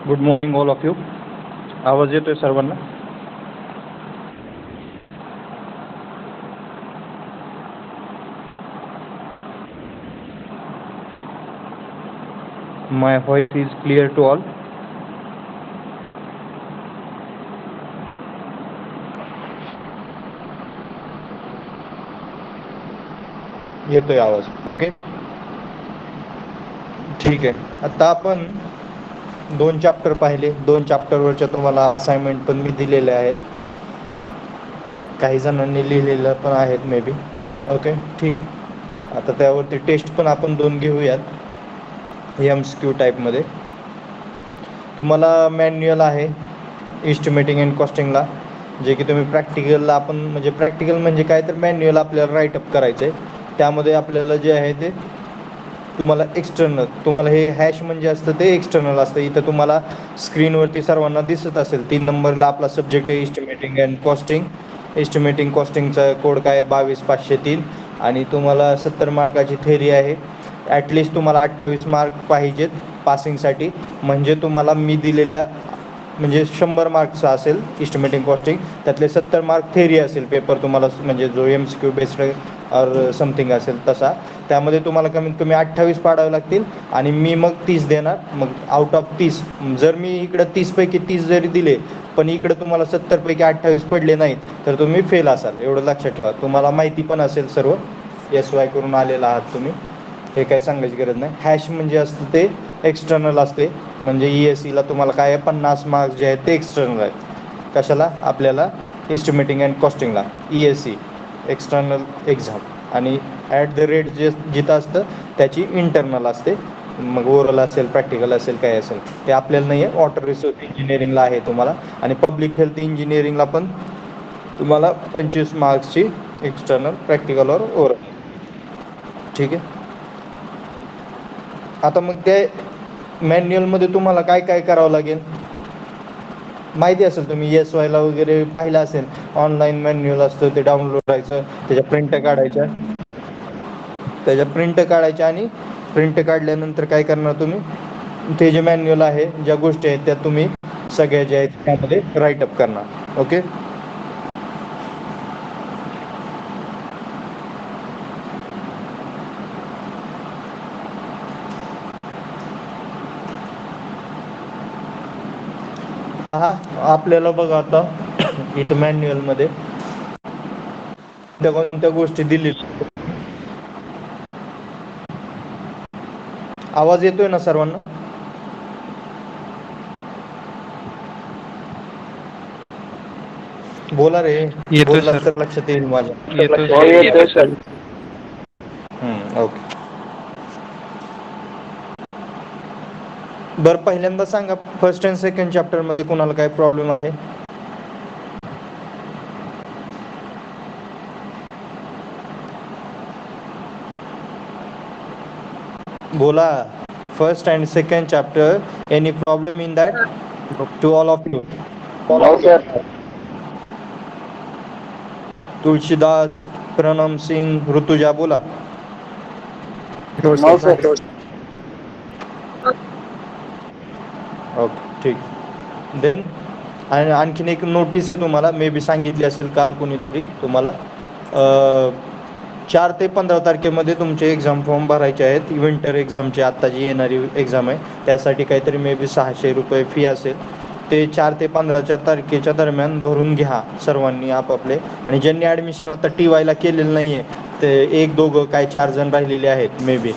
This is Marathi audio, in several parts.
Good morning all of you. आवाज येतोय सर्वांना? My voice is clear to all? येतोय आवाज. ओके, ठीक आहे. आता आपण 2 चॅप्टर पाहिले. 2 चॅप्टरवरच्या तुम्हाला असाइनमेंट पण मी दिलेले आहेत. काही जणांनी लिहिलेलं पण आहेत मे बी. ओके, ठीक. आता त्यावरती टेस्ट पण आपण 2 घेऊयात MCQ टाईपमध्ये. तुम्हाला मॅन्युअल आहे एस्टिमेटिंग अँड कॉस्टिंगला, जे की तुम्ही प्रॅक्टिकलला आपण म्हणजे प्रॅक्टिकल म्हणजे काय तर मॅन्युअल आपल्याला राईटअप करायचं आहे. त्यामध्ये आपल्याला जे आहे ते तुम्हाला एक्सटर्नल, तुम्हाला हे हॅश म्हणजे असतं ते एक्सटर्नल असतं. इथं तुम्हाला स्क्रीनवरती सर्वांना दिसत असेल 3 नंबरला आपला सब्जेक्ट आहे एस्टिमेटिंग अँड कॉस्टिंग. एस्टिमेटिंग कॉस्टिंगचा कोड काय 22,503 आणि तुम्हाला 70 मार्काची थेरी आहे. ॲटलिस्ट तुम्हाला 28 मार्क पाहिजेत पासिंगसाठी. म्हणजे तुम्हाला मी दिलेल्या म्हणजे 100 मार्क्सचा असेल एस्टिमेटिंग कॉस्टिंग, त्यातले 70 मार्क थेरी असेल पेपर तुम्हाला, म्हणजे जो MCQ बेस्ड और समथिंग असेल तसा. त्यामध्ये तुम्हाला कमीत कमी 28 पाडावे लागतील आणि मी मग 30 देणार. मग आउट ऑफ 30 जर मी इकडं 30पैकी 30 जरी दिले पण इकडं तुम्हाला 70पैकी 28 पडले नाहीत तर तुम्ही फेल असाल. एवढं लक्षात ठेवा. तुम्हाला माहिती पण असेल सर्व, SY करून आलेला आहात तुम्ही, हे काय सांगायची गरज नाही. हॅश म्हणजे असतं ते एक्सटर्नल असते. म्हणजे ESEला तुम्हाला काय आहे 50 मार्क्स जे आहेत ते एक्सटर्नल आहेत. कशाला? आपल्याला एस्टिमेटिंग अँड कॉस्टिंगला ESE एक्सटर्नल एक्झाम. आणि @ जे जिथं असतं त्याची इंटरनल असते. मग ओरल असेल, प्रॅक्टिकल असेल, काय असेल ते आपल्याला नाही आहे. वॉटर रिसोर्स इंजिनिअरिंगला आहे तुम्हाला. आणि पब्लिक हेल्थ इंजिनिअरिंगला पण तुम्हाला 25 मार्क्सची एक्सटर्नल, प्रॅक्टिकल और ओरल. ठीक आहे. आता मग ते मॅन्युअलमध्ये तुम्हाला काय काय करावं लागेल माहिती असेल. तुम्ही SYला वगैरे पाहिलं असेल. ऑनलाईन मॅन्युअल असतं, ते डाउनलोड करायचं, त्याच्या प्रिंट काढायच्या आणि प्रिंट काढल्यानंतर काय करणार तुम्ही, ते जे मॅन्युअल आहे, ज्या गोष्टी आहेत त्या तुम्ही सगळ्या ज्या आहेत त्यामध्ये राईटअप करणार. ओके. हा आपल्याला बघा आता इथं मॅन्युअलमध्ये कोणत्या गोष्टी दिली. आवाज येतोय ना सर्वांना? बोला रे, येतोय बोललास सर. तर लक्षात येईल माझ्या. येतोय हो, सर. येतोय सर. ओके. बरं, पहिल्यांदा सांगा फर्स्ट अँड सेकंड चॅप्टरमध्ये कोणाला काय प्रॉब्लेम आहे? बोला. First and second chapter, any problem in that to all of you? हो सर. तुळशीदास, प्रणम सिंग, ऋतुजा बोला. No sir. ओके, ठीक. देन आणि आणखीन एक नोटीस तुम्हाला मे बी सांगितली असेल का कोणीतरी तुम्हाला, 4 ते 15 तारखेमध्ये तुमचे एक्झाम फॉर्म भरायचे आहेत. विंटर एक्झामची आत्ता जी येणारी एक्झाम आहे त्यासाठी काहीतरी मे बी 600 रुपये फी असेल. ते 4 ते 15 तारखेच्या दरम्यान भरून घ्या सर्वांनी आपापले. आणि ज्यांनी ॲडमिशन आता TYला केलेलं नाही आहे, ते 1-2 काय 4 जण राहिलेले आहेत मे बी,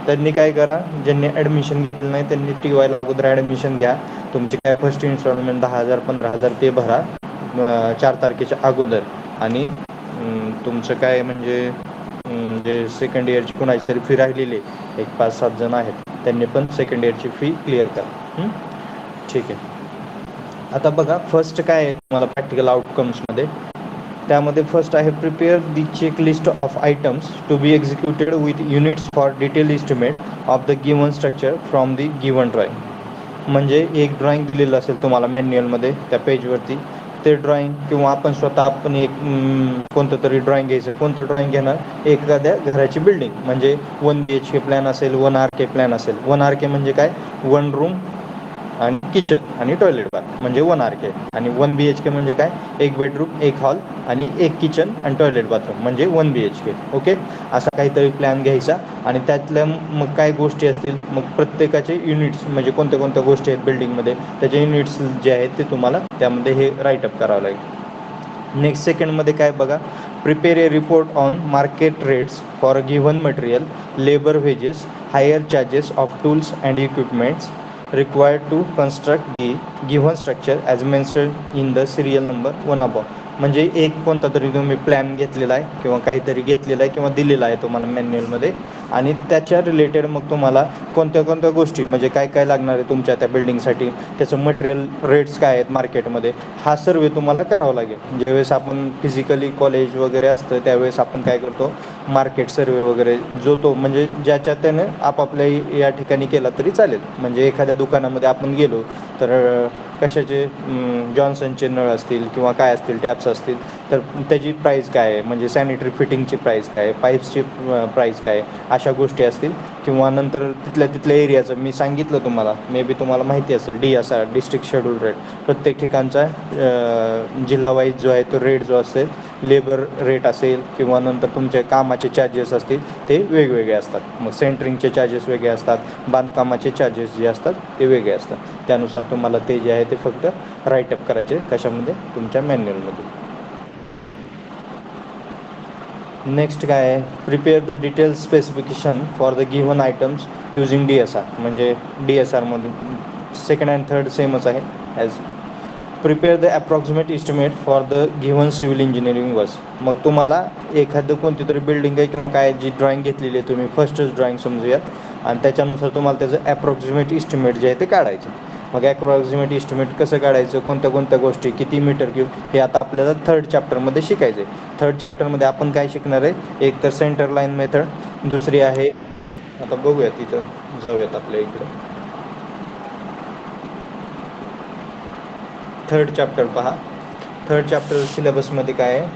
त्यांनी काय करा, ज्यांनी ॲडमिशन घेतलं नाही त्यांनी TYला अगोदर ॲडमिशन घ्या. तुमची काय फर्स्ट इन्स्टॉलमेंट 10,000 15,000 ते भरा 4 तारखेच्या अगोदर. आणि तुमचं काय म्हणजे जे सेकंड इयरची कुणाची तरी फी राहिलेली एक 5-7 जण आहेत, त्यांनी पण सेकंड इयरची फी क्लिअर करा. ठीक आहे. आता बघा फर्स्ट काय आहे तुम्हाला प्रॅक्टिकल आउटकम्समध्ये. त्यामध्ये फर्स्ट आहे prepare the check list of items to be executed with units for detail estimate of the given structure from the given drawing. म्हणजे एक ड्रॉइंग दिलेलं असेल तुम्हाला मॅन्युअलमध्ये त्या पेजवरती, ते ड्रॉइंग किंवा आपण स्वतः आपण एक कोणतं तरी ड्रॉइंग घ्यायचं. कोणतं ड्रॉइंग घेणार? एखाद्या घराची बिल्डिंग, म्हणजे 1 BHK प्लॅन असेल, 1 RK प्लॅन असेल. 1 RK म्हणजे काय? 1 रूम आणि किचन आणि टॉयलेट बाथ म्हणजे 1 RK. आणि 1 BHK म्हणजे काय? 1 बेडरूम, 1 हॉल आणि 1 किचन आणि टॉयलेट बाथरूम म्हणजे 1 BHK. ओके, असा काहीतरी प्लॅन घ्यायचा. आणि त्यातल्या मग काय गोष्टी असतील, मग प्रत्येकाचे युनिट्स म्हणजे कोणत्या कोणत्या गोष्टी आहेत बिल्डिंगमध्ये, त्याचे युनिट्स जे आहेत ते तुम्हाला त्यामध्ये हे राईटअप करावं लागेल. नेक्स्ट सेकंडमध्ये काय बघा, prepare A report on market rates for a given material, labour wedges, higher charges of tools and equipments required to construct the given structure as mentioned in the serial number 1 above. म्हणजे एक कोणता तरी तुम्ही प्लॅन घेतलेला आहे किंवा काहीतरी घेतलेला आहे किंवा दिलेला आहे तुम्हाला मॅन्युअलमध्ये, आणि त्याच्या रिलेटेड मग तुम्हाला कोणत्या कोणत्या गोष्टी म्हणजे काय काय लागणार आहे तुमच्या त्या बिल्डिंगसाठी, त्याचं मटेरियल रेट्स काय आहेत मार्केटमध्ये, हा सर्वे तुम्हाला करावा लागेल. ज्यावेळेस आपण फिजिकली कॉलेज वगैरे असतं त्यावेळेस आपण काय करतो, मार्केट सर्वे वगैरे जो तो म्हणजे ज्याच्या त्यानं आपापल्या या ठिकाणी केला तरी चालेल. म्हणजे एखाद्या दुकानामध्ये आपण गेलो तर कशाचे जॉन्सनचे नळ असतील किंवा काय असतील, टॅप्स असतील, तर त्याची प्राईस काय आहे, म्हणजे सॅनिटरी फिटिंगची प्राईस काय, पाईप्सची प्राईस काय, अशा गोष्टी असतील. किंवा नंतर तिथल्या एरियाचं मी सांगितलं तुम्हाला, मे बी तुम्हाला माहिती असेल, DSR डिस्ट्रिक्ट शेड्यूल रेट, प्रत्येक ठिकाणचा जिल्हा वाईज जो आहे तो रेट जो असेल, लेबर रेट असेल किंवा नंतर तुमचे कामाचे चार्जेस असतील ते वेगवेगळे असतात. मग सेंटरिंगचे चार्जेस वेगळे असतात, बांधकामाचे चार्जेस जे असतात ते वेगळे असतात. त्यानुसार तुम्हाला ते जे आहे ते फक्त राईटअप करायचे कशामध्ये, तुमच्या मॅन्युअलमध्ये. नेक्स्ट काय आहे, prepare detail specification for the given items using DSR. म्हणजे DSRमधून सेकंड अँड थर्ड सेमच आहे as prepare the approximate estimate for the given civil engineering works. मग तुम्हाला एखादं कोणती तरी बिल्डिंग आहे किंवा काय जी ड्रॉइंग घेतलेली आहे तुम्ही, फर्स्टच ड्रॉइंग समजूयात, आणि त्याच्यानुसार तुम्हाला त्याचं ॲप्रॉक्सिमेट इस्टिमेट जे आहे ते काढायचं. मग ॲप्रॉक्सिमेट इस्टिमेट कसं काढायचं, कोणत्या कोणत्या गोष्टी, किती मीटर क्यूब, हे आता आपल्याला थर्ड चॅप्टरमध्ये शिकायचं आहे. थर्ड चॅप्टरमध्ये आपण काय शिकणार आहे, एक तर सेंटर लाईन मेथड, दुसरी आहे, आता बघूया तिथं जाऊयात आपल्या इकडं, थर्ड चॅप्टर पहा. थर्ड चॅप्टर सिलेबसमध्ये काय आहे,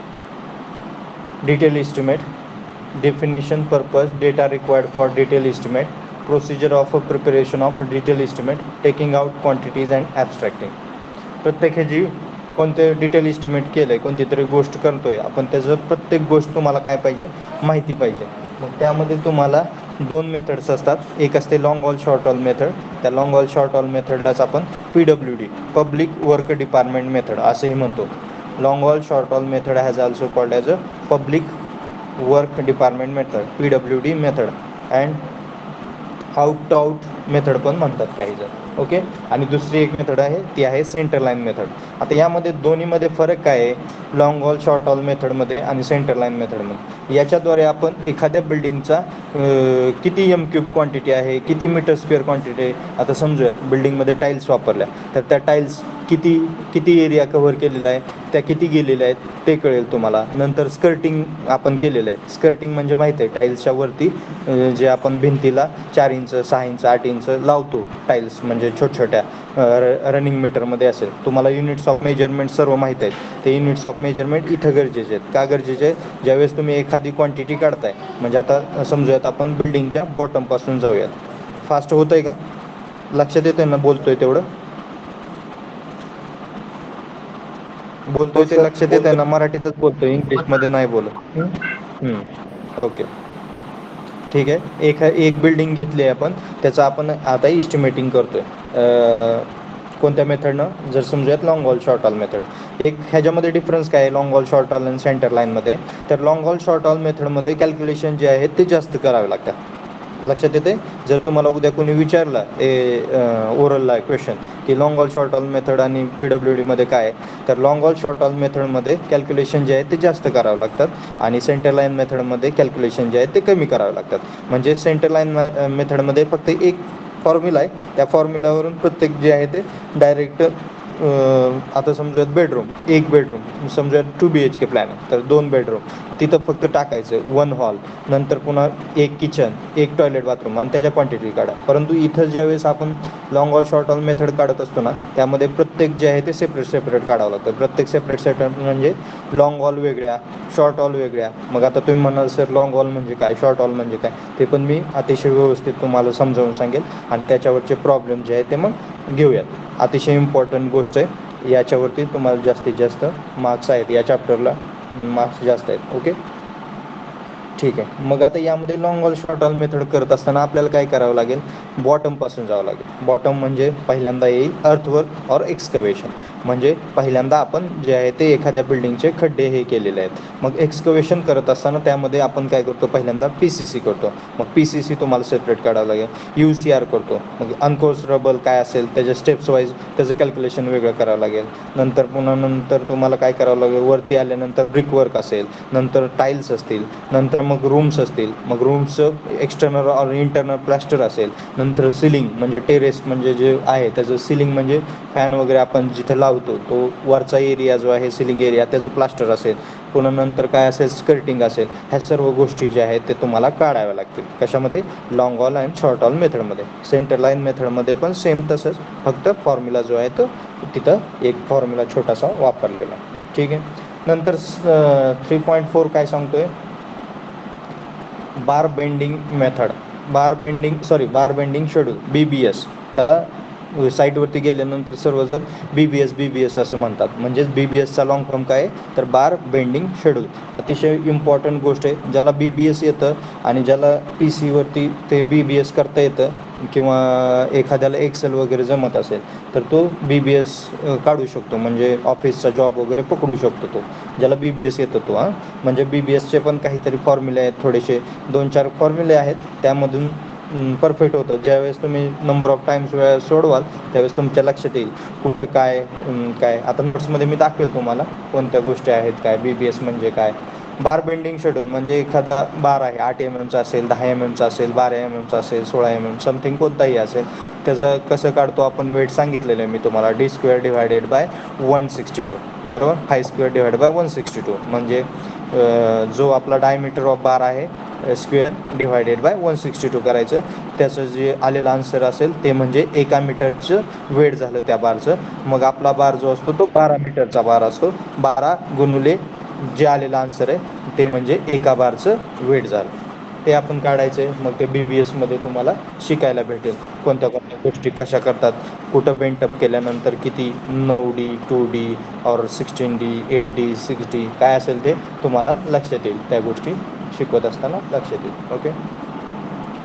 detail estimate, definition, purpose, data required for detail estimate, procedure of preparation of detail estimate, taking out quantities and abstracting. प्रत्येक ह्याची कोणते डिटेल इस्टिमेट केलं आहे, कोणती तरी गोष्ट करतो आहे आपण, त्याचं प्रत्येक गोष्ट तुम्हाला काय पाहिजे, माहिती पाहिजे. मग त्यामध्ये तुम्हाला 2 मेथड्स असतात. एक असते long hall short hall method. त्या लॉंग हॉल शॉर्ट हॉल मेथडलाच आपण PWD, public work department method असंही म्हणतो. Long hall short hall method has also called as a public work department method, PWD method, and out out method पण म्हणतात काही जण. ओके, आणि दुसरी एक मेथड आहे ती आहे सेंटर लाईन मेथड. आता यामध्ये दोन्हीमध्ये फरक काय आहे, लॉंग हॉल शॉर्ट हॉल मेथडमध्ये आणि सेंटर लाईन मेथडमध्ये, याच्याद्वारे आपण एखाद्या बिल्डिंगचा किती M³ क्वांटिटी आहे, किती मीटर स्क्वेअर क्वांटिटी आहे. आता समजूया बिल्डिंगमध्ये टाईल्स वापरल्या, तर त्या टाईल्स किती किती एरिया कव्हर केलेला आहे, त्या किती गेलेल्या आहेत ते कळेल तुम्हाला. नंतर स्कर्टिंग आपण केलेलं आहे, स्कर्टिंग म्हणजे माहीत आहे टाईल्सच्या वरती जे आपण भिंतीला 4 इंच, 6 इंच, 8 इंच लावतो टाईल्स, म्हणजे छोट्या रनिंग मीटरमध्ये असेल. तुम्हाला युनिट्स ऑफ मेजरमेंट सर्व माहीत आहेत. ते युनिट्स ऑफ मेजरमेंट इथं गरजेचे आहेत. का गरजेचे आहेत, ज्यावेळेस तुम्ही एखादी क्वांटिटी काढताय, म्हणजे आता समजूयात आपण बिल्डिंगच्या बॉटमपासून जाऊयात. फास्ट होतं आहे का, लक्षात येतं आहे ना बोलतोय तेवढं, बोलतोय ते लक्षात येत आहे ना, मराठीतच बोलतोय, इंग्लिशमध्ये नाही बोलत. ओके, ठीक आहे. एक बिल्डिंग घेतली आहे आपण, त्याचं आपण आता इस्टिमेटिंग करतोय कोणत्या मेथडनं, जर समजूयात long hall short hall method. एक ह्याच्यामध्ये डिफरन्स काय आहे लॉंग हॉल शॉर्ट हॉल आणि सेंटर लाईनमध्ये, तर लॉंग हॉल शॉर्ट हॉल मेथडमध्ये कॅल्क्युलेशन जे आहेत ते जास्त करावे लागतात. लक्षात येते. जर तुम्हाला उद्या कोणी विचारला ओरलला क्वेश्चन की long hall short hall method आणि PWD मध्ये काय आहे, तर लॉंग हॉल शॉर्ट हॉल मेथडमध्ये कॅल्क्युलेशन जे आहे ते जास्त करावं लागतात, आणि सेंटर लाईन मेथडमध्ये कॅल्क्युलेशन जे आहे ते कमी करावे लागतात. म्हणजे सेंटर लाईन मेथडमध्ये फक्त एक फॉर्म्युला आहे, त्या फॉर्म्युलावरून प्रत्येक जे आहे ते डायरेक्ट आता समजूयात बेडरूम, एक बेडरूम समजूयात 2 BHK प्लॅन आहे तर 2 बेडरूम, तिथं फक्त टाकायचं 1 हॉल, नंतर पुन्हा एक किचन, एक टॉयलेट बाथरूम आणि त्याच्या क्वांटिटी काढा. परंतु इथं ज्यावेळेस आपण long hall short hall method काढत असतो ना, त्यामध्ये प्रत्येक जे आहे ते सेपरेट काढावं लागतं. प्रत्येक सेपरेट म्हणजे लॉंग हॉल वेगळ्या, शॉर्ट हॉल वेगळ्या. मग आता तुम्ही म्हणाल सर लॉंग हॉल म्हणजे काय, शॉर्ट हॉल म्हणजे काय, ते पण मी अतिशय व्यवस्थित तुम्हाला समजावून सांगेल आणि त्याच्यावरचे प्रॉब्लेम जे आहे ते मग घेऊयात. अतिशय इम्पॉर्टंट गोष्ट आहे, याच्यावरती तुम्हाला जास्तीत जास्त मार्क्स आहेत, या चॅप्टरला मार्क्स जास्त आहेत. ओके, ठीक आहे. मग आता यामध्ये long hall short hall method करत असताना आपल्याला काय करावं लागेल, बॉटमपासून जावं लागेल. बॉटम म्हणजे पहिल्यांदा येईल अर्थवर्क ऑर एक्सकवेशन, म्हणजे पहिल्यांदा आपण जे आहे ते एखाद्या बिल्डिंगचे खड्डे हे केलेले आहेत. मग एक्सकवेशन करत असताना त्यामध्ये आपण काय करतो, पहिल्यांदा PCC करतो. मग PCC तुम्हाला सेपरेट काढावं लागेल. UCR करतो, मग अनकोर्सरेबल काय असेल त्याच्या स्टेप्स वाईज त्याचं कॅल्क्युलेशन वेगळं करावं लागेल. नंतर तुम्हाला काय करावं लागेल, वरती आल्यानंतर ब्रिकवर्क असेल, नंतर टाईल्स असतील, नंतर मग रूम्स असतील, मग रूम्सचं एक्सटर्नल और इंटरनल प्लास्टर असेल, नंतर सिलिंग म्हणजे टेरेस म्हणजे जे आहे त्याचं सिलिंग म्हणजे फॅन वगैरे आपण जिथं लावतो तो वरचा एरिया जो आहे सिलिंग एरिया त्याचं प्लास्टर असेल, पुन्हा नंतर काय असेल स्कर्टिंग असेल. ह्या सर्व गोष्टी ज्या आहेत ते तुम्हाला काढाव्या लागतील. कशामध्ये, long hall and short hall मेथडमध्ये. सेंटर लाईन मेथडमध्ये पण सेम तसंच, फक्त फॉर्म्युला जो आहे तो तिथं एक फॉर्म्युला छोटासा वापरलेला. ठीक आहे. नंतर 3.4 काय सांगतोय, बार बेंडिंग मेथड, बार बेंडिंग शेड्यूल, BBS. त्या साईटवरती गेल्यानंतर सर्वजण BBS असं म्हणतात. म्हणजेच BBSचा लॉंग फॉर्म काय आहे, तर बार बेंडिंग शेड्यूल. अतिशय इम्पॉर्टंट गोष्ट आहे. ज्याला BBS येतं आणि ज्याला PC वरती ते BBS करता येतं किंवा एखाद्याला एक्सेल वगैरे जमत असेल तर तो BBS काढू शकतो, म्हणजे ऑफिसचा जॉब वगैरे पकडू शकतो तो, ज्याला BBS येतो तो. म्हणजे BBSचे पण काहीतरी फॉर्म्युले आहेत, थोडेसे 2-4 फॉर्म्युले आहेत, त्यामधून परफेक्ट होतं. ज्यावेळेस तुम्ही नंबर ऑफ टाईम्स वेळा सोडवाल त्यावेळेस तुमच्या लक्षात येईल कुठं काय काय. आता नोट्समध्ये मी दाखवेल तुम्हाला कोणत्या गोष्टी आहेत, काय BBS म्हणजे काय. बार बेंडिंग शेड्यूल म्हणजे एखादा बार आहे, 8 mm असेल, 10 mm असेल, 12 mm असेल, 16 mm, समथिंग कोणताही असेल. त्याचं कसं काढतो आपण, वेट सांगितलेलं आहे मी तुम्हाला, D²/162, बरोबर. 5²/162 म्हणजे जो आपला डायमीटर ऑफ बार आहे (²/162 करायचं. त्याचं जे आलेलं आन्सर असेल ते म्हणजे 1 मीटरचं वेट झालं त्या बारचं. मग आपला बार जो असतो तो 12 मीटरचा बार असतो. 12 गुणुले जे आलेलं आन्सर आहे ते म्हणजे 1 बारचं वेट झालं, ते आपण काढायचं आहे. मग ते BBSमध्ये तुम्हाला शिकायला भेटेल कोणत्या कोणत्या गोष्टी कशा करतात, कुठं बेंटअप केल्यानंतर किती 9D 2D और 16D 8D 6D काय असेल ते तुम्हाला लक्षात येईल, त्या गोष्टी शिकवत असताना लक्षात येईल. ओके,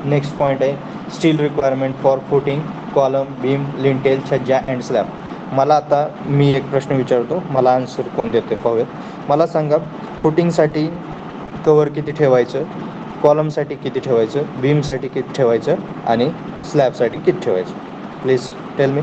नेक्स्ट पॉईंट आहे steel requirement for footing, column, beam, lintel, छज्जा अँड स्लॅब. मला आता मी एक प्रश्न विचारतो, मला आन्सर कोण देते पाहूयात. मला सांगा, फुटिंगसाठी कवर किती ठेवायचं, कॉलमसाठी किती ठेवायचं, बीमसाठी किती ठेवायचं आणि स्लॅबसाठी किती ठेवायचं. प्लीज टेल मी.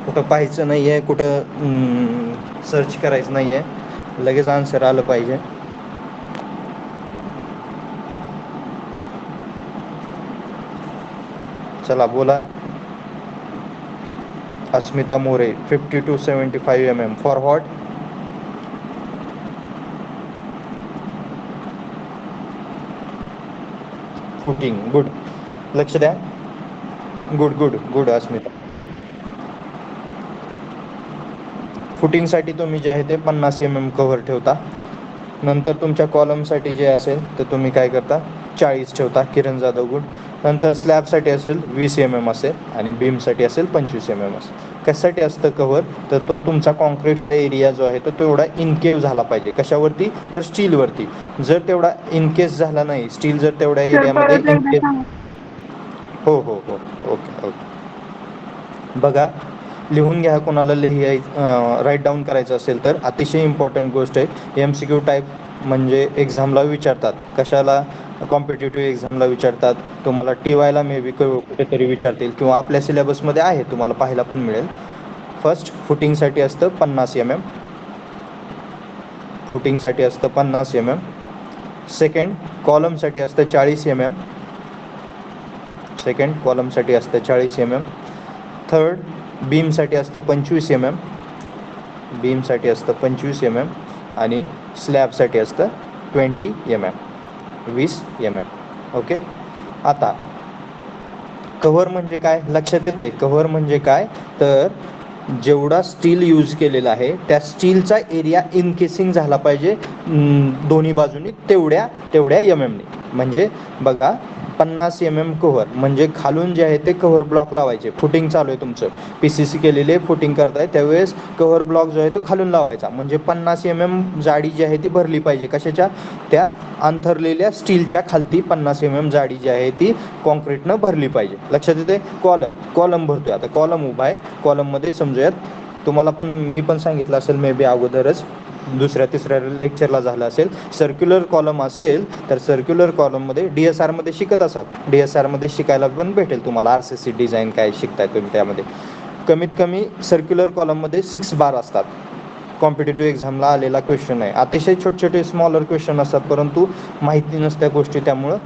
कुठं पाहायचं नाही आहे, कुठं सर्च करायचं नाही आहे, लगेच आन्सर आलं पाहिजे. चला बोला. Asmita More, 50 to 75 mm for what. Footing. Good, लक्ष द्या. गुड अस्मिता. फुटिंगसाठी तुम्ही जे आहे ते 50 mm कव्हर ठेवता. नंतर तुमच्या कॉलमसाठी जे असेल तर तुम्ही काय करता, 40 ठेवता. किरण जाधव, गुड. नंतर स्लॅबसाठी असेल 20 mm असेल आणि बीमसाठी असेल 25 mm असेल. कशासाठी असतं कव्हर, तर तो तुमचा कॉन्क्रीट एरिया जो आहे तो तेवढा इनकेव झाला पाहिजे. कशावरती, तर स्टीलवरती. जर तेवढा इनकेस झाला नाही, स्टील जर तेवढ्या सर एरियामध्ये परत एकदा इनकेस. सांगा. हो, ओके. बघा, लिहून घ्या. कोणाला राईट डाऊन करायचं असेल तर. अतिशय इम्पॉर्टंट गोष्ट आहे. MCQ टाईप म्हणजे एक्झामला विचारतात. कशाला, कॉम्पिटेटिव्ह एक्झामला विचारतात. तुम्हाला TYला मे बी कुठेतरी विचारतील किंवा आपल्या सिलेबसमध्ये आहे, तुम्हाला पाहायला पण मिळेल. फर्स्ट फुटिंगसाठी असतं 50 mm. फुटिंगसाठी असतं 50 mm. सेकंड कॉलमसाठी असतं 40 mm. सेकंड कॉलमसाठी असतं 40 mm. थर्ड बीमसाठी असतं 25 mm. बीमसाठी असतं 25 mm. आणि स्लॅबसाठी असतं 20 mm, 20 mm. ओके. आता कव्हर म्हणजे काय लक्षात येते? कव्हर म्हणजे काय तर जेवढा स्टील यूज केलेला आहे त्या स्टीलचा एरिया इनकेसिंग झाला पाहिजे दोन्ही बाजूनी तेवढ्या एम एमने. म्हणजे बघा 50 mm कव्हर म्हणजे खालून जे आहे ते कव्हर ब्लॉक लावायचे. फुटिंग चालू आहे तुमचं, PCC केलेले फुटिंग करताय त्यावेळेस कव्हर ब्लॉक जो आहे तो खालून लावायचा. म्हणजे 50 mm जाडी जी आहे ती भरली पाहिजे. कशाच्या? त्या अंथरलेल्या स्टीलच्या खालती 50 mm जाडी जी आहे ती कॉन्क्रीटनं भरली पाहिजे. लक्षात येते? कॉलम भरतोय. आता कॉलम उभा आहे, कॉलममध्ये समजूयात तुम्हाला पण मी पण सांगितलं असेल मे बी अगोदरच, दुसऱ्या तिसऱ्या लेक्चरला झालं असेल. सर्क्युलर कॉलम असेल तर सर्क्युलर कॉलममध्ये DSR मध्ये शिकत असाल, DSR मध्ये शिकायला पण भेटेल तुम्हाला. RCC डिझाईन काय शिकताय तुम्ही त्यामध्ये. कमीत कमी सर्क्युलर कॉलममध्ये 6 बार असतात. कॉम्पिटेटिव्ह एक्झामला आलेला क्वेश्चन आहे. अतिशय छोटे छोटे स्मॉलर क्वेश्चन असतात, परंतु माहिती नसत्या गोष्टी, त्यामुळं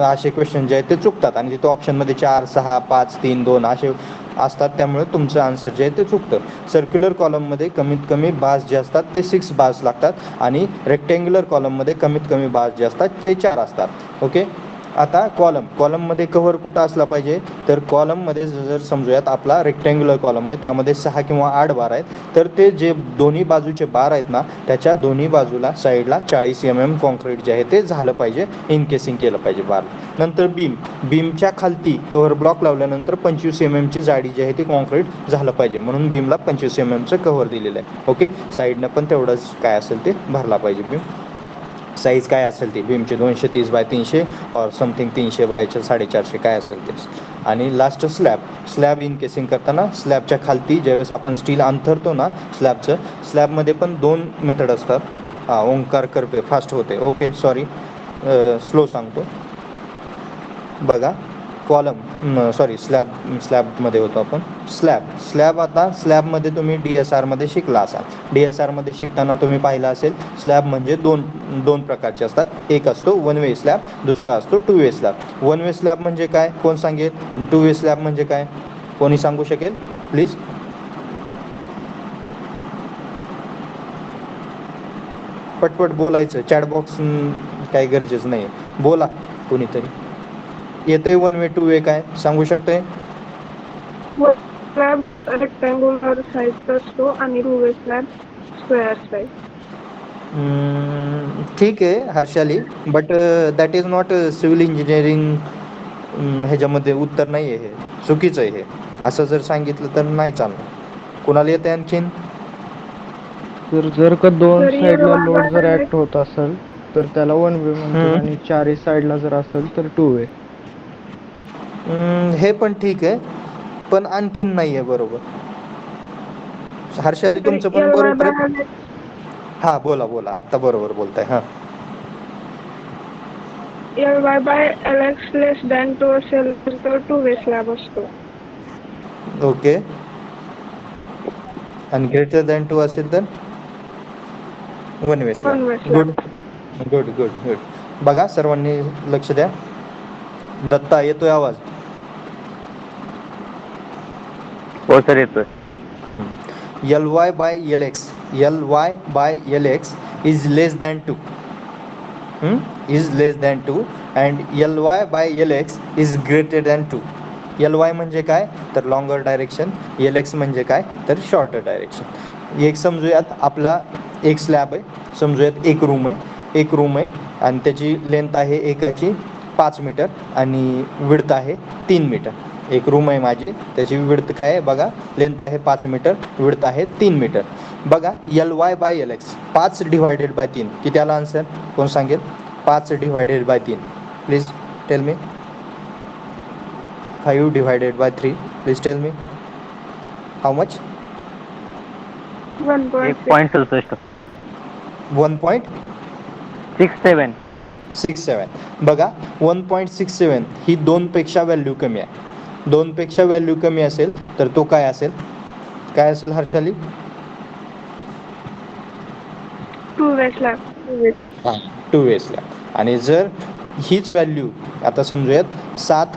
असे क्वेश्चन जे आहेत ते चुकतात. आणि तिथं ऑप्शनमध्ये 4, 6, 5, 3, 2 असे असतात, त्यामुळे तुमचं आन्सर जे आहे ते चुकतं. सर्क्युलर कॉलममध्ये कमीत कमी बार्स जे असतात ते 6 बार्स लागतात. आणि रेक्टँग्युलर कॉलममध्ये कमीत कमी बार्स जे असतात ते 4 असतात. ओके. आता कॉलममध्ये कव्हर कुठं असला पाहिजे तर कॉलममध्ये जर समजूयात आपला रेक्टँग्युलर कॉलम आहे, त्यामध्ये 6 किंवा 8 बार आहेत, तर ते जे दोन्ही बाजूचे बार आहेत ना त्याच्या दोन्ही बाजूला साईडला 40 mm कॉन्क्रीट जे आहे ते झालं पाहिजे, इनकेसिंग केलं पाहिजे बार. नंतर बीमच्या खालती कव्हर ब्लॉक लावल्यानंतर 25 mm ची जाडी जी आहे ती कॉन्क्रीट झालं पाहिजे, म्हणून बीमला 25 mm चं कव्हर दिलेलं आहे. ओके. साईडनं पण तेवढंच काय असेल ते भरला पाहिजे बीम. साईज काय असेल ती बीमची 230 बाय 300 और समथिंग 300 बाय 450 काय असेल ते. आणि लास्ट स्लॅब इनकेसिंग करताना स्लॅबच्या खालती ज्यावेळेस आपण स्टील अंथरतो ना स्लॅबमध्ये पण 2 मेथड असतात. ओंकार करपे फास्ट होते. ओके सॉरी, स्लो सांगतो. बघा स्लॅबमध्ये होतो आपण. आता स्लॅबमध्ये तुम्ही DSR मध्ये शिकला असाल. DSR मध्ये शिकताना तुम्ही पाहिलं असेल स्लॅब म्हणजे दोन प्रकारचे असतात. एक असतो 1 वे स्लॅब, दुसरा असतो 2 वे स्लॅब. 1 वे स्लॅब म्हणजे काय कोण सांगेल? 2 वे स्लॅब म्हणजे काय कोणी सांगू शकेल प्लीज? पटपट बोलायचं, चॅट बॉक्स काही गरजेचं नाही, बोला कोणीतरी. येतंय 1 वे 2 वे काय सांगू शकतंय? स्लॅब रेक्टँग्युलर साईजचा असतो आणि 2 वे स्लॅब स्क्वेअर साईज. ठीक आहे Harshali, but that is not civil engineering. ह्याच्यामध्ये उत्तर नाही आहे, हे चुकीचं आहे. हे असं जर सांगितलं तर नाही चालणार. कोणाला येते आणखीन? तर जर का दोन साईडला लोड जर ऍक्ट होत असेल तर त्याला 1 वे म्हणतात, आणि चारही साईडला जर असेल तर 2 वे. हे पण ठीक आहे, पण आणखीन नाही आहे बरोबर. हर्षाली तुमचं पण बरोबर आहे. हा बोला आता बरोबर बोलताय. हा Ly by Lx less than 2 असेल तर 2 वे स्लॅब असतो. ओके. आणि ग्रेटर दॅन 2 असेल तर 1 वे स्लॅब. गुड. बघा सर्वांनी लक्ष द्या. दत्ता येतोय आवाज? हो सर येतोय. Ly by Lx is less than 2. Is less than 2 and Ly by Lx is greater than 2. Ly म्हणजे काय तर लॉंगर डायरेक्शन, Lx म्हणजे काय तर शॉर्टर डायरेक्शन. एक समजूयात आपला एक स्लॅब आहे, समजूयात एक रूम आहे आणि त्याची लेंथ आहे एकाची 5 मीटर आणि विड्थ आहे 3 मीटर. एक रूम आहे माझी, त्याची विड्थ काय आहे बघा, लेंथ आहे 5 मीटर, विड्थ आहे 3 मीटर. बघा Ly by Lx 5 divided by 3 किती आला आन्सर कोण सांगेल? 5 divided by 3 please tell me. 5 divided by 3 please tell me how much? 1.67. 1.67. बघा 1.67 ही 2 पेक्षा व्हॅल्यू कमी आहे. 2 पेक्षा व्हॅल्यू कमी असेल तर तो काय असेल हर्षाली? Two way slab. हां, 2 वे स्लॅब. आणि जर हीच व्हॅल्यू आता समजूयात 7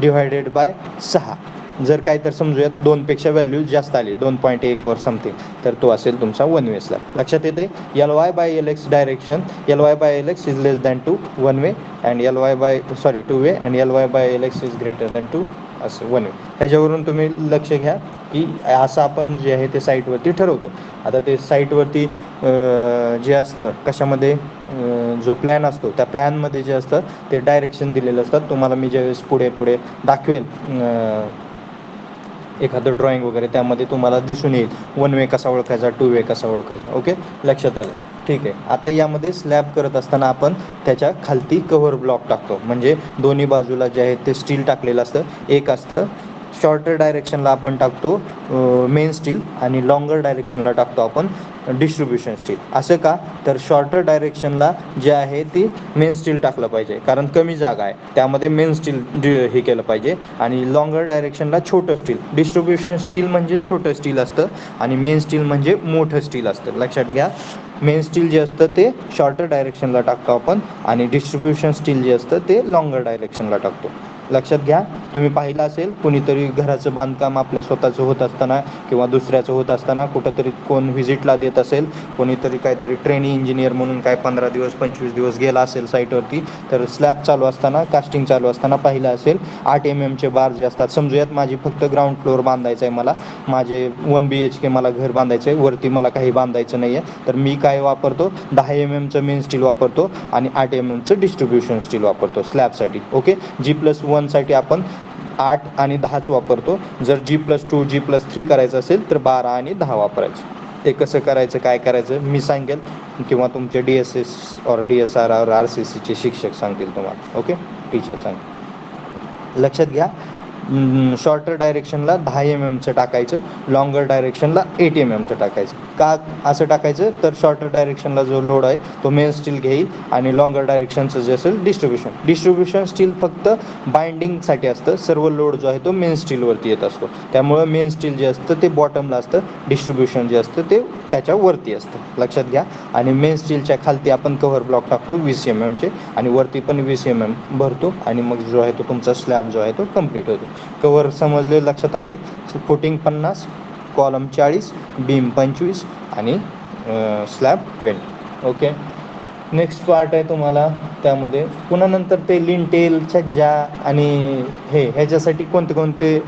डिवायडेड बाय 6, जर काय तर समजूयात 2 पेक्षा व्हॅल्यू जास्त आली 2.1 वर समथिंग, तर तो असेल तुमचा 1 वे स्लॅब. लक्षात येते. LY by LX direction, LY by LX is less than 2 1 way, and LY by 2 way, and LY by LX is greater than 2 असं 1 वे. ह्याच्यावरून तुम्ही लक्ष घ्या की असं आपण जे आहे ते साईटवरती ठरवतो. आता ते साईटवरती जे असतं कशामध्ये जो प्लॅन असतो त्या प्लॅनमध्ये जे असतं ते डायरेक्शन दिलेले असतात. तुम्हाला मी ज्यावेळेस पुढे पुढे दाखवेल एखादं ड्रॉइंग वगैरे, त्यामध्ये तुम्हाला दिसून येईल 1 वे कसा ओळखायचा, 2 वे कसा ओळखायचा. ओके, लक्षात आलं. ठीक आहे. आता यामध्ये स्लॅब करत असताना आपण त्याच्या खालती कव्हर ब्लॉक टाकतो, म्हणजे दोन्ही बाजूला जे आहे ते स्टील टाकलेलं असतं. एक असतं शॉर्टर डायरेक्शनला आपण टाकतो मेन स्टील, आणि लॉंगर डायरेक्शनला टाकतो आपण डिस्ट्रीब्युशन स्टील. असं का, तर शॉर्टर डायरेक्शनला जे आहे ती मेन स्टील टाकलं पाहिजे, कारण कमी जागा आहे त्यामध्ये मेन स्टील हे केलं पाहिजे. आणि लॉंगर डायरेक्शनला छोटं स्टील. डिस्ट्रीब्युशन स्टील म्हणजे छोटं स्टील असतं आणि मेन स्टील म्हणजे मोठं स्टील असतं. लक्षात घ्या. मेन स्टील जे असतं ते शॉर्टर डायरेक्शनला टाकतो आपण, आणि डिस्ट्रीब्युशन स्टील जे असतं ते लॉंगर डायरेक्शनला टाकतो. लक्षात घ्या. तुम्ही पाहिलं असेल कोणीतरी घराचं बांधकाम आपलं स्वतःचं होत असताना किंवा दुसऱ्याचं होत असताना कुठंतरी कोण व्हिजिटला देत असेल, कोणीतरी काहीतरी ट्रेनिंग इंजिनियर म्हणून काय 15 दिवस 25 दिवस गेला असेल साईटवरती, तर स्लॅब चालू असताना कास्टिंग चालू असताना पाहिलं असेल 8 MM बार जे असतात. समजूयात माझी फक्त ग्राउंड फ्लोअर बांधायचं आहे, मला माझे 1 BHK मला घर बांधायचं आहे, वरती मला काही बांधायचं नाही आहे, तर मी काय वापरतो 10 MM मेन स्टील वापरतो आणि 8 MM डिस्ट्रीब्युशन स्टील वापरतो स्लॅबसाठी. ओके, G+1 साठी आपण 8 आणि 10 वापरतो. जर G+2 G+3 करायचं असेल तर 12 आणि 10 वापरायचं. ते कसं करायचं काय करायचं मी सांगेल, किंवा तुमचे DSS और DSR और RCCचे शिक्षक सांगतील तुम्हाला. ओके, टीचर सांगतील. लक्षात घ्या. शॉर्टर डायरेक्शनला 10 MM टाकायचं, लॉंगर डायरेक्शनला 8 MM टाकायचं. का असं टाकायचं, तर शॉर्टर डायरेक्शनला जो लोड आहे तो मेन स्टील घेईल आणि लॉंगर डायरेक्शनचं जे असेल डिस्ट्रीब्युशन स्टील फक्त बाइंडिंगसाठी असतं. सर्व लोड जो आहे तो मेन स्टीलवरती येत असतो, त्यामुळं मेन स्टील जे असतं ते बॉटमला असतं, डिस्ट्रीब्युशन जे असतं ते त्याच्यावरती असतं. लक्षात घ्या. आणि मेन स्टीलच्या खालती आपण कव्हर ब्लॉक टाकतो 20 MM आणि वरती पण 20 MM भरतो, आणि मग जो आहे तो तुमचा स्लॅब जो आहे तो कम्प्लीट होतो. कव्हर समजले, लक्षात. फुटिंग 50, कॉलम 40, बीम 25 आणि स्लॅब 20. ओके, नेक्स्ट पार्ट आहे तुम्हाला त्यामध्ये पुन्हा नंतर ते लिंटेल छज्जा आणि ह्याच्यासाठी कोणते कोणते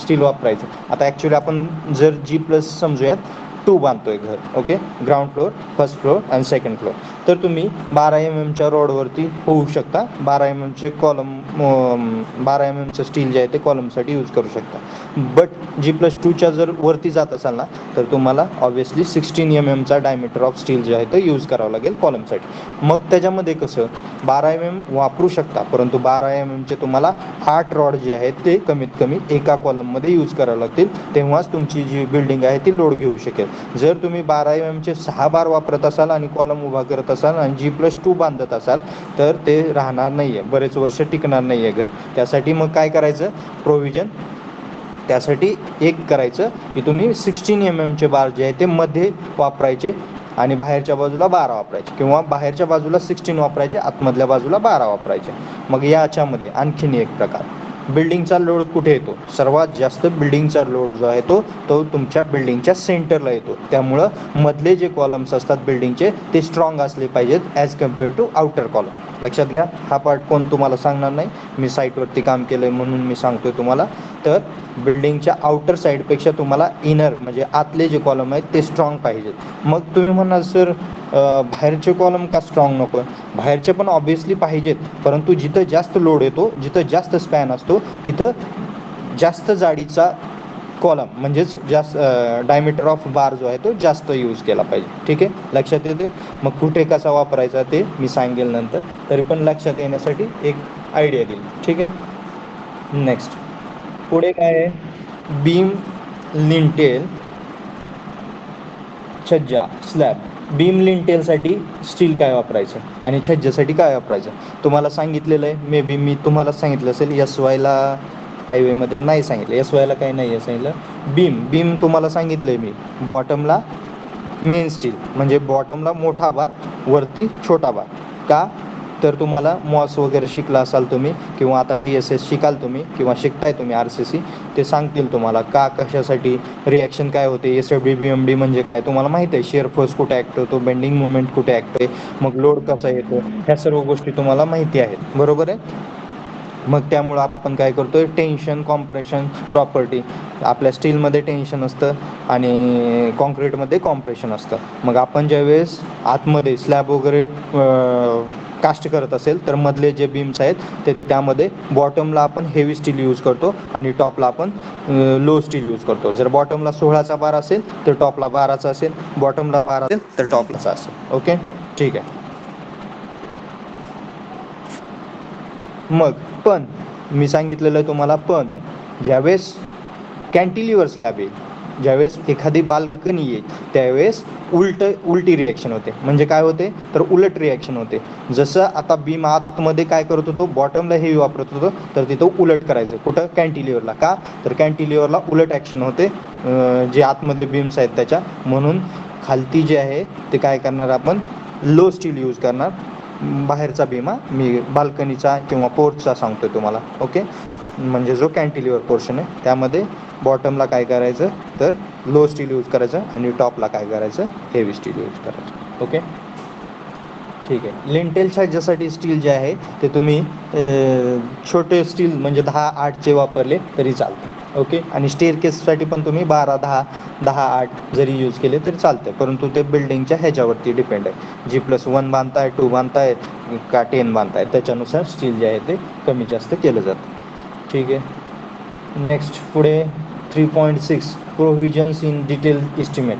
स्टील वापरायचं. आता ॲक्च्युली आपण जर G+ समजूयात 2 बांधतोय घर. Okay, ground floor, first floor आणि सेकंड फ्लोअर, तर तुम्ही 12 MM रोडवरती होऊ शकता. 12 MM कॉलम 12 MM स्टील जे आहे ते कॉलमसाठी यूज करू शकता. बट G+2 जर वरती जात असाल ना, तर तुम्हाला obviously 16 MM diameter of steel जे आहे ते यूज करावं लागेल कॉलमसाठी. मग त्याच्यामध्ये कसं 12 MM वापरू शकता, परंतु 12 MM तुम्हाला 8 रॉड जे आहेत ते कमीत कमी एका कॉलममध्ये यूज करावं लागतील, तेव्हाच तुमची जी बिल्डिंग आहे ती लोड घेऊ शकेल. जर तुम्ही 12 MM 6 बार वापरत असाल आणि कॉलम उभा करत असाल आणि G+2 बांधत असाल, तर ते राहणार नाही आहे, बरेच वर्ष टिकणार नाही आहे घर. त्यासाठी मग काय करायचं प्रोव्हिजन, त्यासाठी एक करायचं की तुम्ही 16 MM बार जे आहे ते मध्ये वापरायचे आणि बाहेरच्या बाजूला 12 वापरायचे, किंवा बाहेरच्या बाजूला 16 वापरायचे, आतमधल्या बाजूला 12 वापरायचे. मग याच्यामध्ये आणखीन एक प्रकार, बिल्डिंगचा लोड कुठे येतो, सर्वात जास्त बिल्डिंगचा लोड जो आहे तो तुमच्या बिल्डिंगच्या सेंटरला येतो. त्यामुळं मधले जे कॉलम्स असतात बिल्डिंगचे ते स्ट्रॉंग असले पाहिजेत as compare to outer column. लक्षात घ्या. हा पार्ट कोण तुम्हाला सांगणार नाही, मी साईटवरती काम केलं आहे म्हणून मी सांगतोय तुम्हाला. तर बिल्डिंगच्या आउटर साईडपेक्षा तुम्हाला इनर म्हणजे आतले जे कॉलम आहेत ते स्ट्रॉंग पाहिजेत. मग तुम्ही म्हणाल सर बाहेरचे कॉलम का स्ट्रॉंग नको, बाहेरचे पण ऑब्व्हियसली पाहिजेत, परंतु जिथं जास्त लोड येतो, जिथं जास्त स्पॅन असतो, तिथं जास्त जाडीचा कॉलम म्हणजेच जास्त डायमीटर ऑफ बार जो आहे तो जास्त यूज केला पाहिजे. ठीक आहे, लक्षात येते. मग कुठे कसा वापरायचा ते मी सांगेल नंतर, तरी पण लक्षात येण्यासाठी एक आयडिया देईल. ठीक आहे. नेक्स्ट पुढे काय आहे, बीम, लिंटेल, छज्जा, स्लॅब. बीम लिंटेलसाठी स्टील काय वापरायचं आणि छज्जासाठी काय वापरायचं तुम्हाला सांगितलेलं आहे. मे बी मी तुम्हाला सांगितलं असेल, SYला हायवेमध्ये नाही सांगितलं, SYला काही नाही आहे सांगितलं. बीम तुम्हाला सांगितलं आहे मी, बॉटमला मेन स्टील म्हणजे बॉटमला मोठा बार वरती छोटा बार. का तर तुम्हाला मॉस वगैरे शिकला असाल तुम्ही किंवा आता PSS शिकाल तुम्ही किंवा शिकताय तुम्ही RCC, ते सांगतील तुम्हाला का कशासाठी रिॲक्शन काय होते, SFD BMD म्हणजे काय तुम्हाला माहिती आहे. शिअर फोर्स कुठे ॲक्ट होतो, बेंडिंग मुवमेंट कुठे ॲक्ट आहे, मग लोड कसा येतो, ह्या सर्व गोष्टी तुम्हाला माहिती आहेत, बरोबर आहे. मग त्यामुळं आपण काय करतोय, टेन्शन कॉम्प्रेशन प्रॉपर्टी, आपल्या स्टीलमध्ये टेन्शन असतं आणि कॉन्क्रीटमध्ये कॉम्प्रेशन असतं. मग आपण ज्यावेळेस आतमध्ये स्लॅब वगैरे कास्ट करत असेल तर मधले जे बीम्स आहेत ते त्यामध्ये बॉटमला आपण हेवी स्टील यूज करतो आणि टॉपला आपण लो स्टील यूज करतो. जर बॉटमला 16चा बार असेल तर टॉपला 12चा असेल, बॉटमला 12 असेल तर टॉपलाचा असेल. ओके, ठीक आहे. मग पण मी सांगितलेलं आहे तुम्हाला, पण ज्यावेळेस कॅन्टिलिव्हर स्लॅब येईल, ज्यावेळेस एखादी बाल्कनी येईल त्यावेळेस उलटी रिॲक्शन होते. म्हणजे काय होते तर उलट रिॲक्शन होते. जसं आता बीम आतमध्ये काय करत होतो, बॉटमला हेवी वापरत होतो तर तिथं उलट करायचं. कुठं कॅन्टिलिव्हरला, का तर कॅन्टिलिव्हरला उलट ॲक्शन होते जे आतमध्ये बीम्स आहेत त्याच्या. म्हणून खालती जे आहे ते काय करणार आपण, लो स्टील यूज करणार. बाहेरचा बीम, मी बाल्कनीचा किंवा पोर्चचा सांगतोय तुम्हाला. ओके, म्हणजे जो कॅन्टिलिव्हर पोर्शन आहे त्यामध्ये बॉटमला काय करायचं तर लो स्टील यूज करायचं आणि टॉपला काय करायचं, हेवी स्टील यूज करायचं. ओके, ठीक आहे. लिंटेलच्या ह्याच्यासाठी स्टील जे आहे ते तुम्ही छोटे स्टील म्हणजे 10-8चे वापरले तरी चालतं. ओके, आणि स्टेअरकेससाठी पण तुम्ही 12-10-10-8 जरी यूज केले तरी चालतं, परंतु ते बिल्डिंगच्या ह्याच्यावरती डिपेंड आहे. G+1 बांधताय, 2 बांधताय का 10 बांधताय त्याच्यानुसार स्टील जे आहे ते कमी जास्त केलं जातं. ठीक आहे. नेक्स्ट पुढे 3.6 provisions in detail estimate.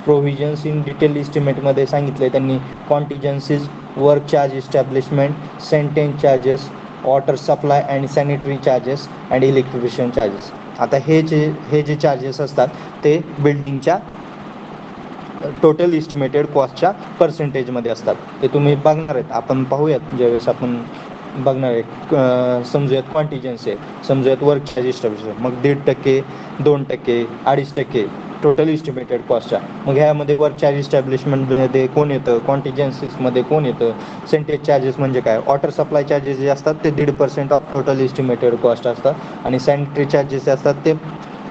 Provisions in detail इस्टिमेटमध्ये सांगितलं आहे त्यांनी, contingencies, work charge establishment, sentence charges, water supply and sanitary charges and electrician charges. आता हे जे चार्जेस असतात ते बिल्डिंगच्या टोटल इस्टिमेटेड कॉस्टच्या पर्सेंटेजमध्ये असतात. ते तुम्ही बघणार आहेत, आपण पाहूयात ज्यावेळेस आपण बघणार आहे. समजूयात कॉन्टिजन्सी आहे, समजूयात वर्क चार्ज इस्टॅब्लिशमेंट, मग 1.5%, 2%, 2.5% टोटल इस्टिमेटेड कॉस्टच्या. मग ह्यामध्ये वर्क चार्ज इस्टॅब्लिशमेंटमध्ये कोण येतं, कॉन्टिजन्सीजमध्ये कोण येतं, सेंटेज चार्जेस म्हणजे काय, वॉटर सप्लाय चार्जेस जे असतात ते 1.5% ऑफ टोटल इस्टिमेटेड कॉस्ट असतात आणि सॅनिटरी चार्जेस जे असतात ते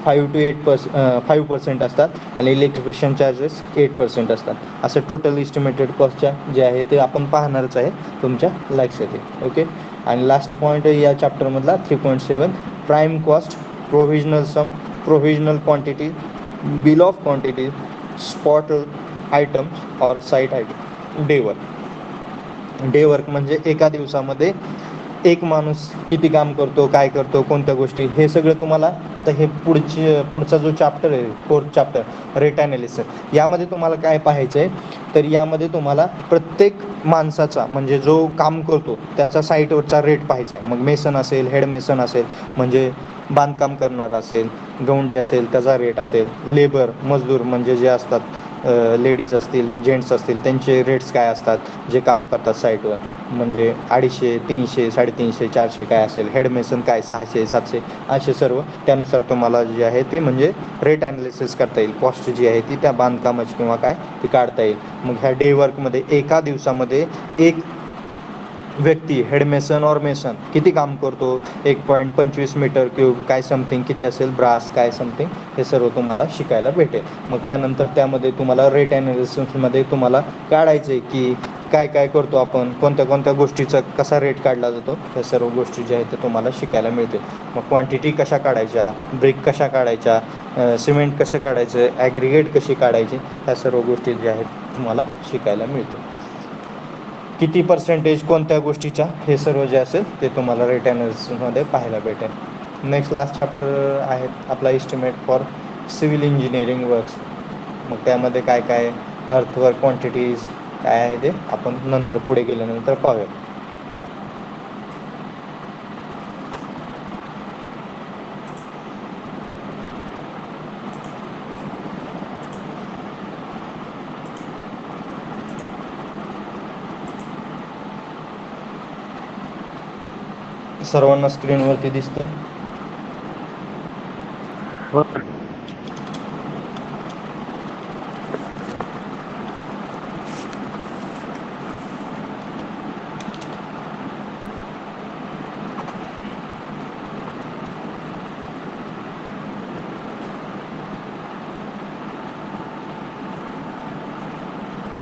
5% असतात आणि इलेक्ट्रिफिकेशन चार्जेस 8% असतात. असं टोटल इस्टिमेटेड कॉस्टच्या जे आहे ते आपण पाहणारच आहे तुमच्या लक्षात येईल. ओके, आणि लास्ट पॉईंट या चॅप्टरमधला 3.7 prime cost, provisional sum, provisional quantity, bill of quantity, spot item और साईट आयटम. डे वर्क म्हणजे एका दिवसामध्ये एक माणूस किती काम करतो, काय करतो, कोणत्या गोष्टी, हे सगळं तुम्हाला तर हे पुढचा जो चॅप्टर आहे 4th चॅप्टर, रेट ॲनालिसिस, यामध्ये तुम्हाला काय पाहायचं आहे तर यामध्ये तुम्हाला प्रत्येक माणसाचा म्हणजे जो काम करतो त्याचा साईटवरचा रेट पाहायचा आहे. मग मेसन असेल, हेड मेसन असेल म्हणजे बांधकाम करणार असेल, गौंडी असेल त्याचा रेट असेल, लेबर मजदूर म्हणजे जे असतात लेडीज असतील, जेंट्स असतील त्यांचे रेट्स काय असतात जे काम करतात साईटवर, म्हणजे 250, 300, 350, 400 काय असेल, हेडमेसन काय 600, 700, असे सर्व त्यानुसार तुम्हाला जे आहे ते म्हणजे रेट ॲनालिसिस करता येईल. कॉस्ट जी आहे ती त्या बांधकामाची किंवा काय ती काढता येईल. मग ह्या डे वर्कमध्ये एका दिवसामध्ये एक व्यक्ती हेडमेसन और मेसन किती काम करतो, 1.25 मीटर क्यूब काय समथिंग किती असेल, ब्रास काय समथिंग, हे सर्व तुम्हाला शिकायला भेटेल. मग त्यानंतर त्यामध्ये तुम्हाला रेट ॲनालिसिसमध्ये तुम्हाला काढायचं आहे की काय काय करतो आपण, कोणत्या कोणत्या गोष्टीचा कसा रेट काढला जातो, ह्या सर्व गोष्टी ज्या आहेत त्या तुम्हाला शिकायला मिळतील. मग क्वांटिटी कशा काढायच्या, ब्रिक कशा काढायच्या, सिमेंट कसं काढायचं, ॲग्रिगेट कशी काढायची, ह्या सर्व गोष्टी ज्या आहेत तुम्हाला शिकायला मिळतील. किती पर्सेंटेज कोणत्या गोष्टीच्या, हे सर्व जे असेल ते तुम्हाला रेट ॲनालिसिसमध्ये पाहायला भेटेल. नेक्स्ट लास्ट चॅप्टर आहे आपला estimate for civil engineering works. मग त्यामध्ये काय काय अर्थवर्क क्वांटिटीज काय आहे ते आपण नंतर पुढे गेल्यानंतर पाहूया. सर्वांना स्क्रीनवरती दिसतं. हो सर.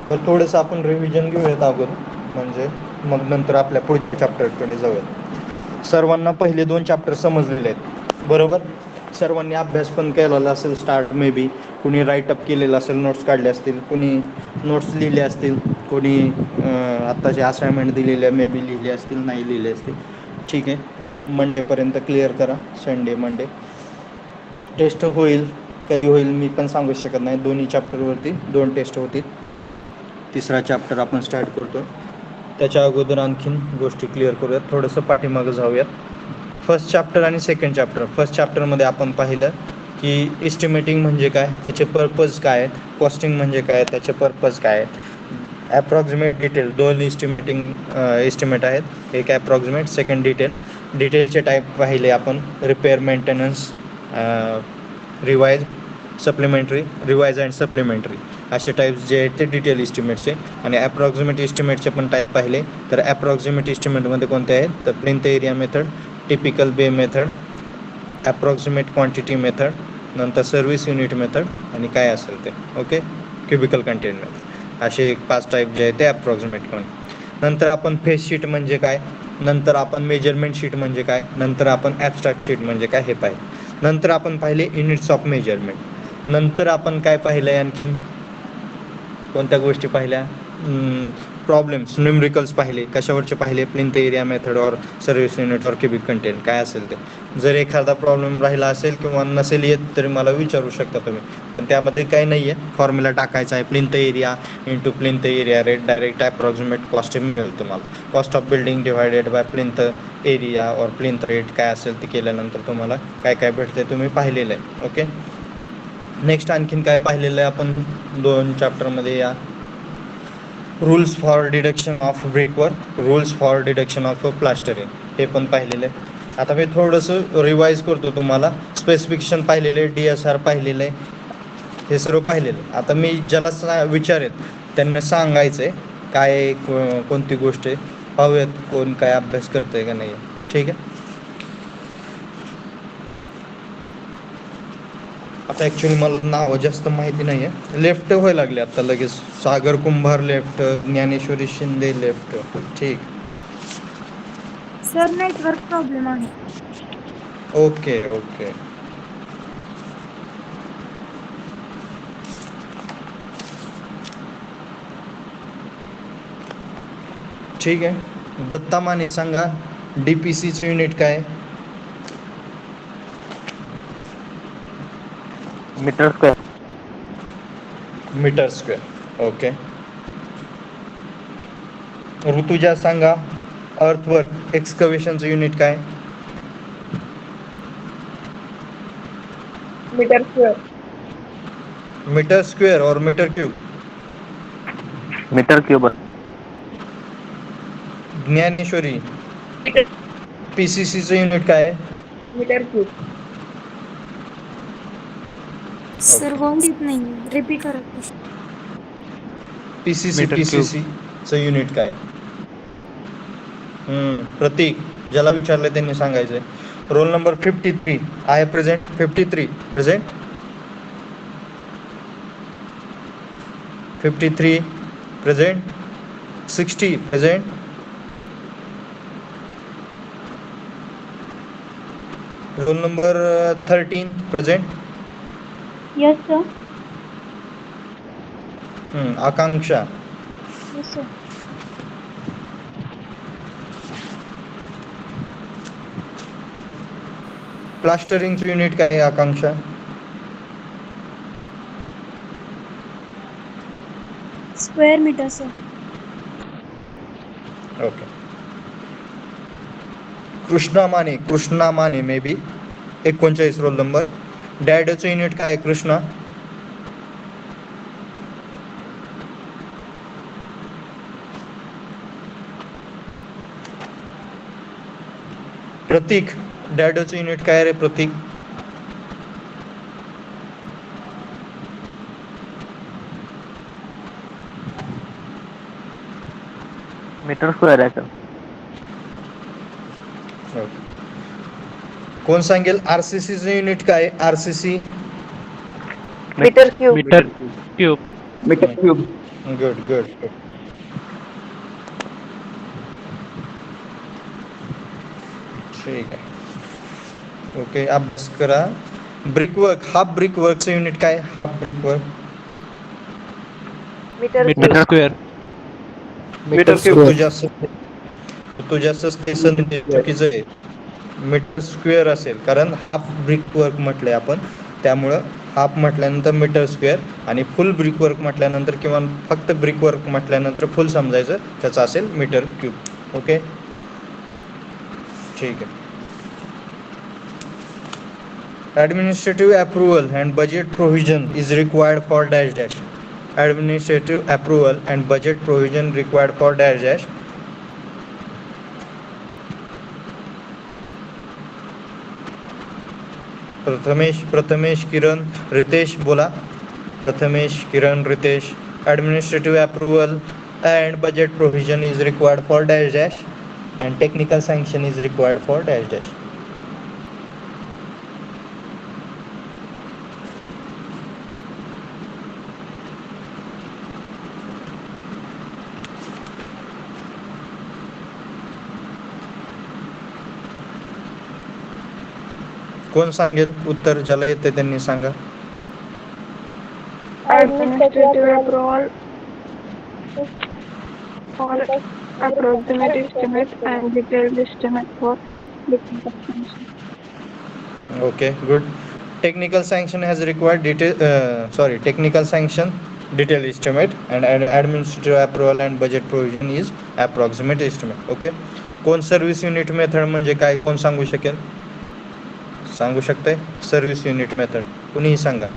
तर थोडंसं आपण रिव्हिजन घेऊयात अगोदर, म्हणजे मग नंतर आपल्या पुढच्या चॅप्टरकडे जाऊयात. सर्वांना पहिले 2 चॅप्टर समजलेले आहेत बरोबर. सर्वांनी अभ्यास पण केलेला असेल स्टार्ट मे बी, कुणी राईटअप केलेलं असेल, नोट्स काढले असतील, कुणी नोट्स लिहिले असतील, कोणी आत्ताचे असाइनमेंट दिलेल्या मे बी लिहिले असतील, नाही लिहिले असतील. ठीक आहे, मंडेपर्यंत क्लिअर करा. संडे मंडे टेस्ट होईल, कधी होईल मी पण सांगू शकत नाही. दोन्ही चॅप्टरवरती 2 टेस्ट होतील. तिसरा चॅप्टर आपण स्टार्ट करतो. त्याच्या अगोदर आणखीन गोष्टी क्लिअर करूयात, थोडंसं पाठीमागं जाऊयात. फर्स्ट चॅप्टर आणि सेकंड चॅप्टर. फर्स्ट चॅप्टरमध्ये आपण पाहिलं की एस्टिमेटिंग म्हणजे काय, त्याचे पर्पज काय आहेत, कॉस्टिंग म्हणजे काय, त्याचे पर्पज काय आहेत, ॲप्रॉक्सिमेट डिटेल. 2 एस्टिमेट आहेत, एक ॲप्रॉक्सिमेट, सेकंड डिटेल. डिटेलचे टाईप पाहिले आपण, repair, maintenance, revise, supplementary, revise and supplementary, असे टाईप्स जे आहेत ते डिटेल इस्टिमेटचे. आणि ॲप्रॉक्सिमेट इस्टिमेटचे पण टाईप पाहिले तर ॲप्रॉक्सिमेट इस्टिमेटमध्ये कोणते आहेत तर प्लिंथ एरिया मेथड, टिपिकल बे मेथड, ॲप्रॉक्सिमेट क्वांटिटी मेथड, नंतर सर्व्हिस युनिट मेथड आणि काय असेल ते. ओके, क्युबिकल कंटेनमेंट, असे 5 टाईप जे आहेत ते ॲप्रॉक्सिमेट म्हणून. नंतर आपण फेस शीट म्हणजे काय, नंतर आपण मेजरमेंट शीट म्हणजे काय, नंतर आपण ॲबस्ट्रॅक्ट शीट म्हणजे काय हे पाहिजे. नंतर आपण पाहिले युनिट्स ऑफ मेजरमेंट. नंतर आपण काय पाहिलं आहे, आणखी कोणत्या गोष्टी पाहिल्या, प्रॉब्लेम्स, न्यूमरिकल्स पाहिले. कशावरचे पाहिले, प्लिंथ एरिया मेथड और सर्व्हिस युनिट और क्युबिक कंटेंट काय असेल ते. जर एखादा प्रॉब्लेम राहिला असेल किंवा नसेल येत तरी मला विचारू शकता तुम्ही, पण त्यामध्ये काही नाही आहे. फॉर्म्युला टाकायचा आहे, plinth area into plinth area rate, direct approximate cost मिळेल तुम्हाला. Cost of building divided by plinth area और प्लिंथ रेट काय असेल ते केल्यानंतर तुम्हाला काय काय भेटते तुम्ही पाहिलेलं आहे. ओके, नेक्स्ट आणखीन काय पाहिलेलं आहे आपण 2 चॅप्टरमध्ये, या rules for deduction of brickwork, rules for deduction of plastering, हे पण पाहिलेलं आहे. आता मी थोडंसं रिवाईज करतो तुम्हाला. स्पेसिफिकेशन पाहिलेलं आहे, DSR पाहिलेलं आहे, हे सर्व पाहिलेलं आहे. आता मी ज्याला विचारेल त्यांना सांगायचं आहे काय कोणती गोष्ट आहे, पाहूयात कोण काय अभ्यास करतं आहे का नाही. ठीक आहे, आता ॲक्च्युली मला नावं जास्त माहिती नाही आहे. लेफ्ट व्हायला लागले आता लगेच. Sagar Kumbhar left, Dnyaneshwari Shinde left. ठीक, सर नेटवर्क प्रॉब्लेम आहे. Okay okay. ठीक आहे, दत्ता माने सांगा DPCचं युनिट काय. Metre square. Metre square. Okay. Rutuja सांगा अर्थवर्क एक्सकवेशनचं युनिट काय. Metre square. मीटर स्क्वेअर और metre cube. Metre cube. Dnyaneshwari PCCचं युनिट काय आहे. Metre cube. सर होऊन देत नाही, रिपीट करा. PCCचं युनिट काय. प्रतीक, ज्याला विचारलं त्यांनी सांगायचंय. रोल नंबर 53 आहे present. 53 present. 53 present. 60 present. Roll number 13 present. Yes sir. Akanksha. Yes sir. प्लास्टरिंगचं युनिट काय आहे Akanksha. Square metre sir. Okay. Krishna Mane may be 39 roll number. डॅडचं युनिट काय आहे कृष्णा. प्रतीक, डॅडचं युनिट काय रे प्रतीक. मीटर स्क्वेअर आहे सर. कोण सांगेल RCCचं युनिट काय. RCC metre cube. Metre cube. Metre cube. Good good good. ठीक आहे. ओके, अभ्यास करा. ब्रिकवर्क, हा ब्रिकवर्कचं युनिट काय? हा brickwork metre square. Metre square. तुझ्या सस्पेन्शन चुकीचं आहे. मीटर स्क्वेअर असेल, कारण हाफ ब्रिक वर्क म्हटलंय आपण, त्यामुळं हाफ म्हटल्यानंतर मीटर स्क्वेअर, आणि फुल ब्रिक वर्क म्हटल्यानंतर किंवा फक्त ब्रिक वर्क म्हटल्यानंतर फुल समजायचं, त्याचं असेल मीटर क्यूब. ओके, ठीक आहे. Administrative approval and budget provision is required for dash dash. Administrative approval and budget provision required for dash dash. Prathamesh, किरण, रितेश बोला. प्रथमेश, किरण, Riteish. Administrative approval and budget provision is required for dash dash, and technical sanction is required for dash dash. कोण सांगेल उत्तर? ज्याला येते त्यांनी सांगा. Administrative approval for approximate estimate and detailed estimate for technical sanction. Okay, good. Technical sanction has required technical sanction, detailed estimate, and administrative approval and budget provision is approximate estimate. Okay. कोण सर्व्हिस युनिट मेथड म्हणजे काय, कोण सांगू शकेल? सांगू शकते सर्व्हिस युनिट मेथड? कुणीही सांगा.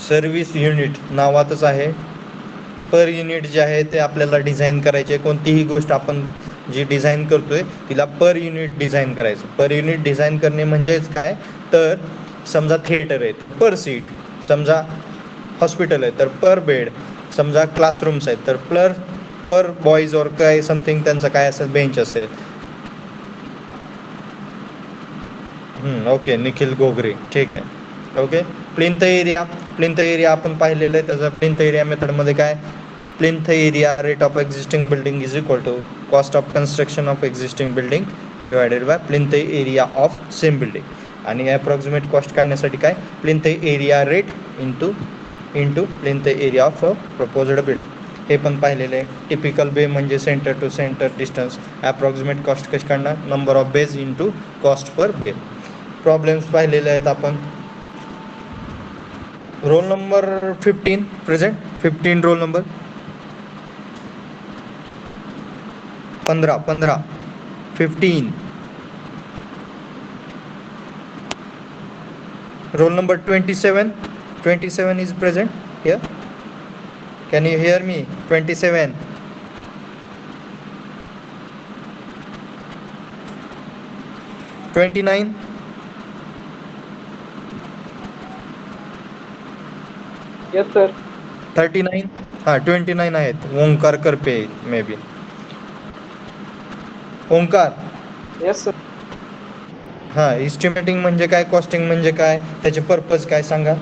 सर्व्हिस युनिट नावातच आहे. पर युनिट जे आहे ते आपल्याला डिझाईन करायचे. कोणतीही गोष्ट आपण जी डिझाईन करतोय तिला पर युनिट डिझाईन करायचं. पर युनिट डिझाईन करणे म्हणजेच काय, तर समजा थिएटर आहेत पर सीट, समजा हॉस्पिटल आहे तर पर बेड, समजा क्लासरूम्स आहेत तर पर बॉईज और काय समथिंग त्यांचं काय असेल, बेंच असेल. ओके, निखिल गोगरे, ठीक आहे. ओके, प्लिंथ एरिया आपण पाहिलेलं आहे. त्याचा प्लिंथ एरिया मेथडमध्ये काय, plinth area rate of existing building is equal to cost of construction of existing building divided by plinth area of same building. आणि अप्रॉक्सिमेट कॉस्ट काढण्यासाठी काय, plinth area rate into plinth area of proposed building, हे पण पाहिलेलं आहे. टिपिकल बे म्हणजे centre to centre distance. Approximate cost कशी काढणार, number of bays into cost per bay. Problems पाहिलेले आहेत आपण. Roll number 15 present. 15 role number 15 15. Roll number 27 is present here. Can you hear me? 27. 29. Yes sir. 39. 29 आहेत. Omkar Karpe may be. Omkar. Yes sir. Estimating म्हणजे काय, कॉस्टिंग म्हणजे काय, त्याचे पर्पज काय सांगा.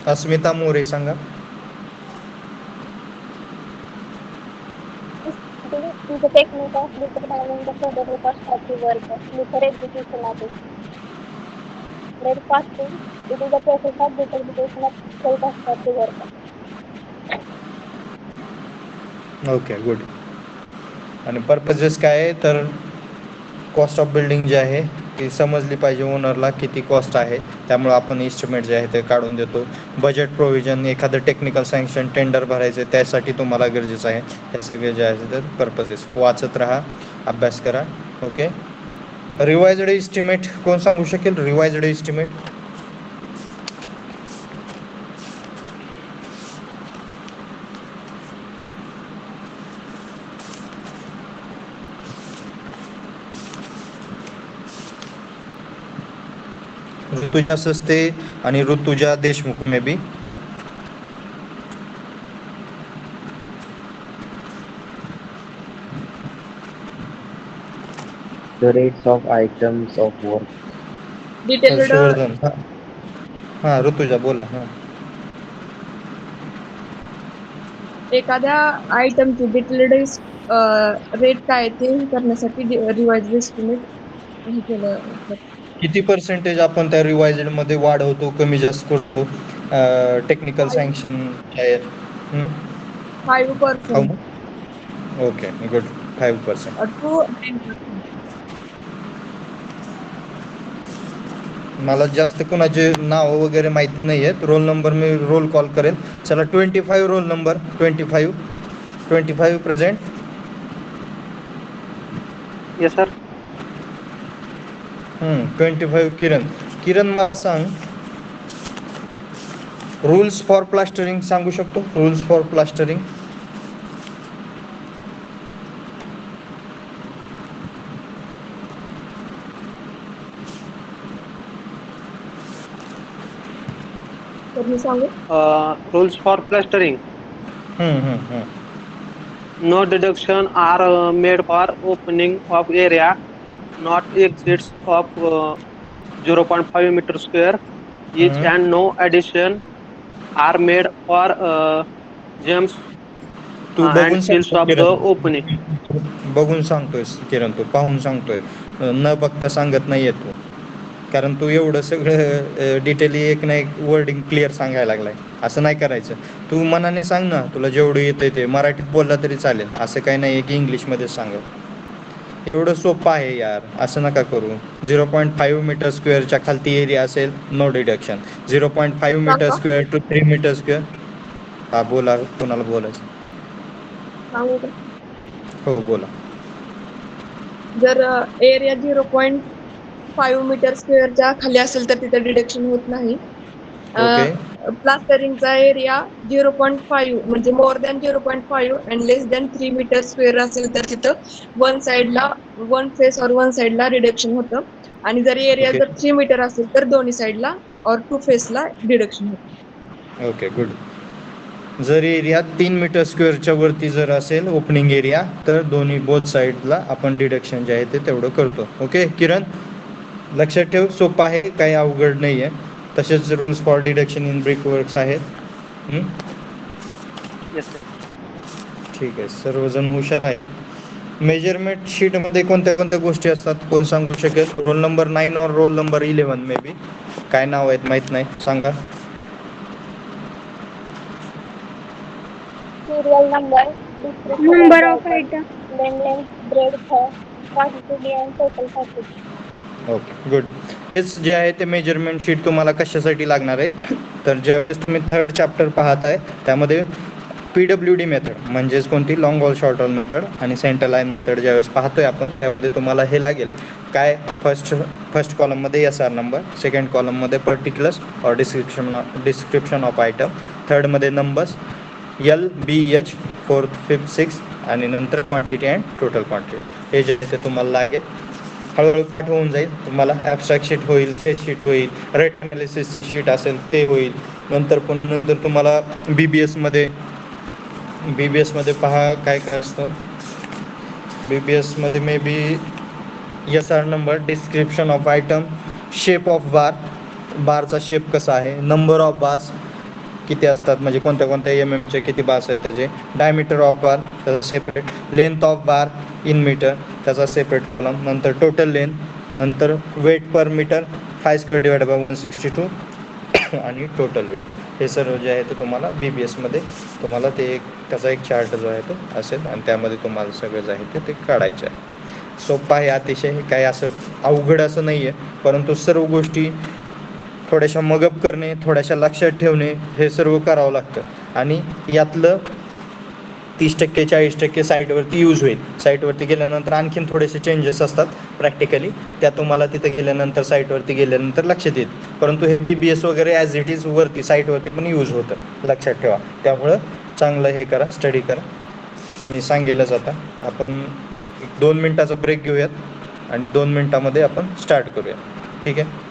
अस्मिता मोरे सांगा. The technique of determining the probable cost of the work before execution of it. Red costing, it is the process of determination of full cost of the work. Okay, good. आणि पर्पजेस काय आहे, तर कॉस्ट ऑफ बिल्डिंग जी आहे ती समजली पाहिजे ओनरला किती कॉस्ट आहे, त्यामुळे आपण इस्टिमेट जे आहे ते काढून देतो. बजेट प्रोव्हिजन, एखादं टेक्निकल सँक्शन टेंडर भरायचं त्यासाठी तुम्हाला गरजेचं आहे. हे सगळे जे आहे ते पर्पजेस. वाचत राहा, अभ्यास करा. ओके. रिवाइज्ड इस्टिमेट कोण सांगू शकेल? रिवाइज्ड इस्टिमेट ऋतुजा सस्ते आणि Rutuja Deshmukh may be. The rates of items of work. Detail Harshvardhan. हा ऋतुजा बोला. हा एखाद्या आयटमची डिटेल्ड रेट काय ते करण्यासाठी रिवाइज एस्टिमेट हे केलं जातं. किती पर्सेंटेज आपण त्या रिवायझड मध्ये वाढवतो कमी जास्त करतो टेक्निकल सँक्शन आहे. 5% ओके गुड 5%. to 10%. मला जास्त कोणाचे नाव वगैरे माहित नाही आहेत. रोल नंबर मी रोल कॉल करेल. चला 25 roll number 25 present. Yes, sir. 25 किरण मला सांग रूल्स फॉर प्लास्टरिंग सांगू शकतो. Rules for plastering. तर मी सांगू Rules for plastering. No deduction are made for opening of area not exceeds of 0.5 meter square each, and no addition are made for jumps तू बघून and seals सांगतो of the किरण. opening. बघून सांगतोय किरण, तू पाहून सांगतोय, न बघता सांगत नाहीये तू. कारण तू एवढं सगळं डिटेली एक ना एक वर्डिंग क्लिअर सांगायला लागलाय. असं नाही करायचं. तू मनाने सांग ना, तुला जेवढं येतंय ते मराठीत बोलला तरी चालेल. असं काही नाही की इंग्लिशमध्ये सांग. एवढं सोपं आहे यार, असं नका करू. 0.5 मीटर स्क्वेअरच्या खालती एरिया असेल नो डिडक्शन. 0.5 मीटर सांगा स्क्वेअर टू 3 मीटर स्क्वेअर. हा बोला, कोणाला बोलायचं. सांगू का हो बोला. जर एरिया 0.5 मीटर स्क्वेअरच्या खाली असेल तर तिथे डिडक्शन होत नाही. ओके प्लास्टरिंगचा एरिया 0.5 म्हणजे more than 0.5 and less than 3 metre square असेल तर तिथं वन फेस और वन साइडला डिडक्शन होतं. आणि जर एरिया ओके जर 3 मीटर असेल तर दोन्ही साइडला और 2 फेसला डिडक्शन होतं. Okay good. जर एरिया 3 मीटर स्क्वेअरच्या वरती जर असेल ओपनिंग एरिया तर दोन्ही बोथ साईडला आपण डिडक्शन जे आहे ते तेवढं करतो. ओके किरण, लक्षात ठेव, सोपं आहे, काही अवघड नाही आहे. तसेच rules for deduction in brick works आहेत. Yes, sir. ठीक आहे, सर्वजण हुशार आहे. मेजरमेंट शीटमध्ये कोणत्या कोणत्या गोष्टी असतात कोण सांगू शकेल? रोल नंबर 9 और रोल नंबर 11 मे बी. काय नाव आहेत माहित नाही, सांगा. Serial number, description Number of of the item, item. length, breadth, quantity and total package. Okay good. हेच जे आहे ते मेजरमेंट शीट तुम्हाला कशासाठी लागणार आहे तर ज्यावेळेस तुम्ही थर्ड चॅप्टर पाहताय त्यामध्ये PWD मेथड म्हणजेच कोणती long wall short wall method आणि सेंटर लाईन मेथड ज्यावेळेस पाहतोय आपण त्यामध्ये तुम्हाला हे लागेल काय. फर्स्ट कॉलममध्ये SR नंबर, सेकंड कॉलममध्ये पर्टिक्युलर्स और डिस्क्रिप्शन ऑफ आयटम, थर्डमध्ये numbers LBH, fourth fifth six आणि नंतर क्वांटिटी अँड टोटल क्वांटिटी. हे जे ते तुम्हाला लागेल. हळूहळू पाठ होऊन जाईल. तुम्हाला ॲबस्ट्रॅक्ट शीट होईल, फेस शीट होईल, रेट अनालिसिस शीट असेल ते होईल. नंतर तुम्हाला BBS मध्ये पहा काय काय असतं. BBS मध्ये may be SR number, description of item, shape of बारचा शेप कसा आहे, नंबर ऑफ बार्स किती असतात म्हणजे कोणत्या कोणत्या MM किती बार्स आहेत त्याचे, डायमीटर ऑफ बार त्याचा separate, length of bar in metre त्याचा सेपरेट कॉलम, नंतर टोटल लेंथ, नंतर weight per metre 5 square divide by 162 आणि टोटल वेट. हे सर्व जे आहे ते तुम्हाला BBS मध्ये तुम्हाला ते त्याचा एक चार्ट जो आहे तो असेल आणि त्यामध्ये तुम्हाला सगळं जे आहे ते काढायचं आहे. सोपं आहे अतिशय, काही असं अवघड असं नाही आहे. परंतु सर्व गोष्टी थोड्याशा मगअप करणे, थोड्याशा लक्षात ठेवणे हे सर्व करावं लागतं. आणि यातलं 30% 40% साईटवरती यूज होईल. साईटवरती गेल्यानंतर आणखीन थोडेसे चेंजेस असतात प्रॅक्टिकली, त्या तुम्हाला तिथे गेल्यानंतर साईटवरती गेल्यानंतर लक्षात येईल. परंतु हे BBS वगैरे ॲज इट इज वरती साईटवरती पण यूज होतं, लक्षात ठेवा. त्यामुळं चांगलं हे करा, स्टडी करा. मी सांगेलच. आता आपण 2 मिनिटाचा ब्रेक घेऊयात आणि 2 मिनिटामध्ये आपण स्टार्ट करूया. ठीक आहे.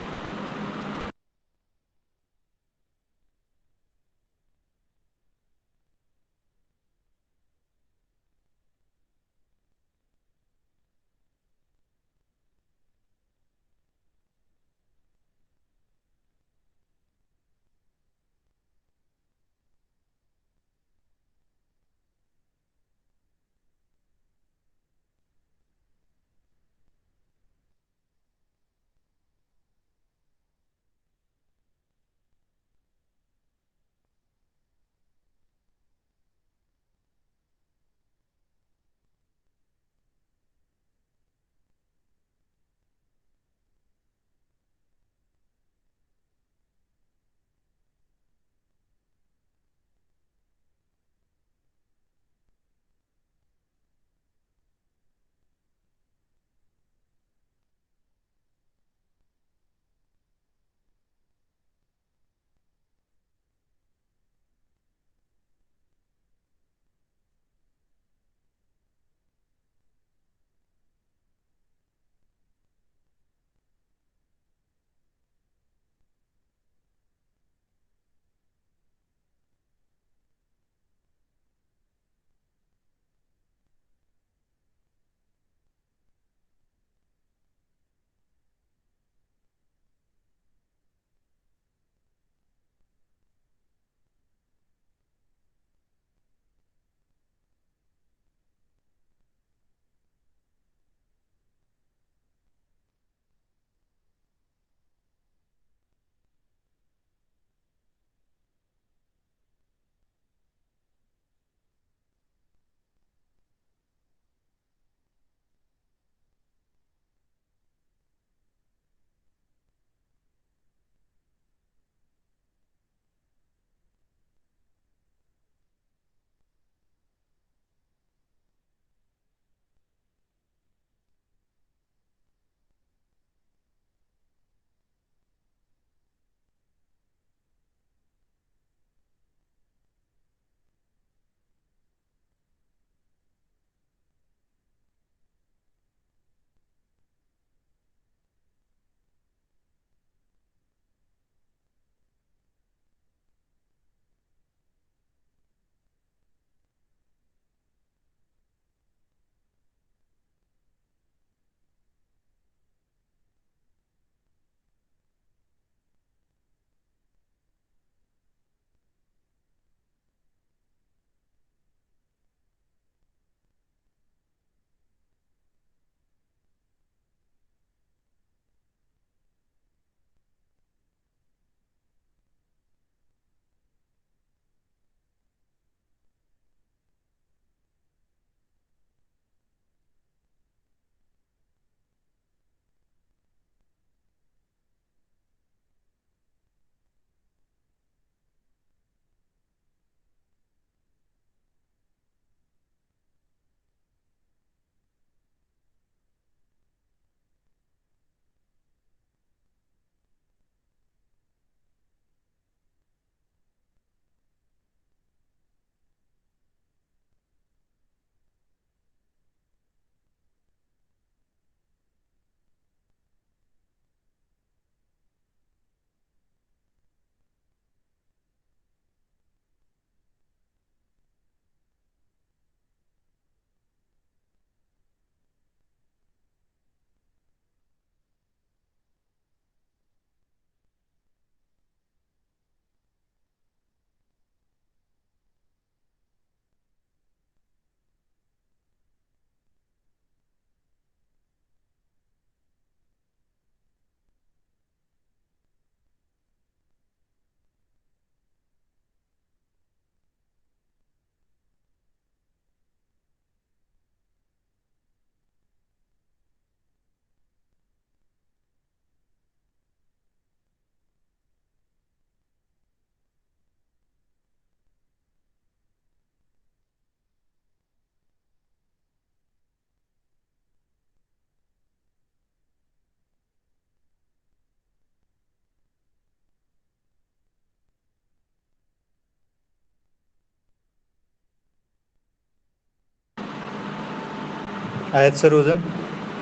आहेत सर्वजण?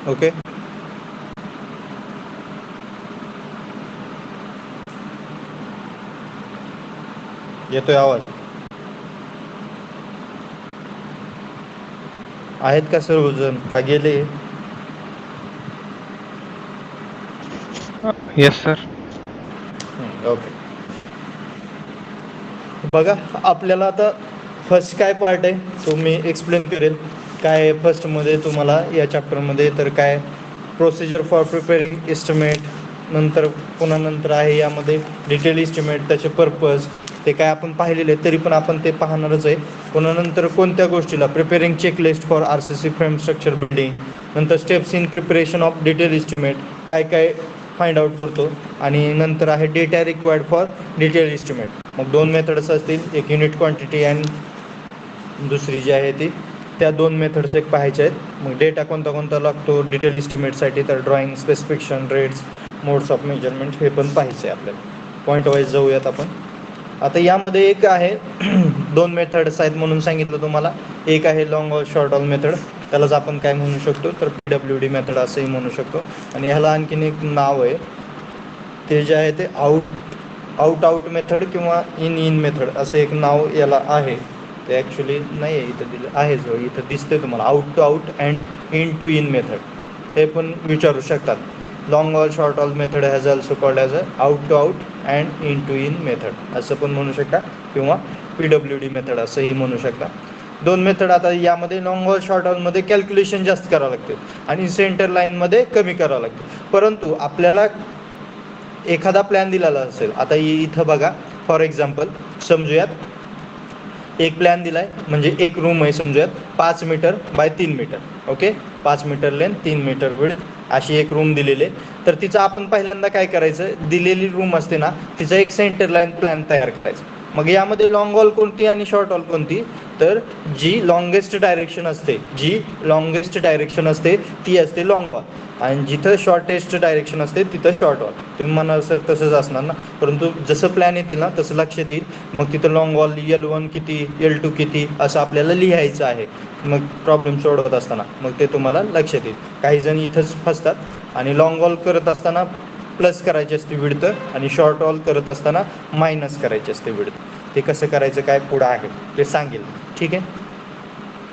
ओके. येतोय आवाज? आहेत का सर्वजण? का गेले? Yes sir. ओके. बघा आपल्याला आता फर्स्ट काय पार्ट आहे तो मी एक्सप्लेन करेल. काय फर्स्टमध्ये तुम्हाला या चॅप्टरमध्ये तर काय प्रोसिजर फॉर प्रिपेअरिंग एस्टिमेट, नंतर पुन्हा नंतर आहे यामध्ये डिटेल एस्टिमेट, त्याचे पर्पज ते काय आपण पाहिलेले तरी पण आपण ते पाहणारच आहे. पुन्हा नंतर कोणत्या गोष्टीला preparing checklist for RCC frame structure building, नंतर steps in preparation of detail estimate काय काय फाइंड आउट करतो, आणि नंतर आहे data required for detail estimate. मग 2 मेथड्स असतील, एक युनिट क्वांटिटी अँड दुसरी जी आहे ती त्या 2 मेथड्स एक पाहायच्या आहेत. मग डेटा कोणता कोणता लागतो डिटेल एस्टिमेटसाठी, तर drawing, specification, rates, modes of measurement हे पण पाहायचं आहे आपल्याला. पॉईंट वाईज जाऊयात आपण. आता यामध्ये एक आहे 2 मेथड्स आहेत म्हणून सांगितलं तुम्हाला. एक आहे long or short all method, त्यालाच आपण काय म्हणू शकतो तर PWD मेथड असंही म्हणू शकतो. आणि ह्याला आणखीन एक नाव आहे, ते जे आहे ते आउट मेथड किंवा इन मेथड असं एक नाव याला आहे. ते ॲक्च्युली नाही आहे इथं दिलं आहे, जो इथं दिसते तुम्हाला out to out and in to in method, हे पण विचारू शकतात. Long or short all method has also called as out to out and in to in method असं पण म्हणू शकता, किंवा PWD मेथड असंही म्हणू शकता. 2 मेथड. आता यामध्ये लॉंग ऑर शॉर्ट ऑलमध्ये कॅल्क्युलेशन जास्त करावं लागते आणि सेंटर लाईनमध्ये कमी करावं लागते. परंतु आपल्याला एखादा प्लॅन दिलेला असेल, आता इथं बघा फॉर एक्झाम्पल समजूयात एक प्लॅन दिलाय, म्हणजे एक रूम आहे समजूयात 5 metre by 3 metre. Okay, 5 metre length 3 metre width अशी एक रूम दिलेली आहे. तर तिचं आपण पहिल्यांदा काय करायचं, दिलेली रूम असते ना तिचा एक सेंटर लाईन प्लॅन तयार करायचा. मग यामध्ये लॉंग ऑल कोणती आणि शॉर्ट ऑल कोणती, तर जी लॉंगेस्ट डायरेक्शन असते ती असते लॉंग ऑल, आणि जिथं शॉर्टेस्ट डायरेक्शन असते तिथं शॉर्ट ऑल. तुम्ही म्हणाल सर तसंच असणार ना, परंतु जसं प्लॅन येतील ना तसं लक्षात येईल. मग तिथं लॉंग ऑल L1 किती, L2 किती असं आपल्याला लिहायचं आहे मग प्रॉब्लेम सोडवत असताना, मग ते तुम्हाला लक्षात येईल. काही जण इथंच फसतात आणि लॉंग ऑल करत असताना प्लस करायची असते विड्थ आणि शॉर्ट ऑल करत असताना मायनस करायची असते विड्थ. ते कसं करायचं काय पुढं आहे ते सांगेल. ठीक आहे.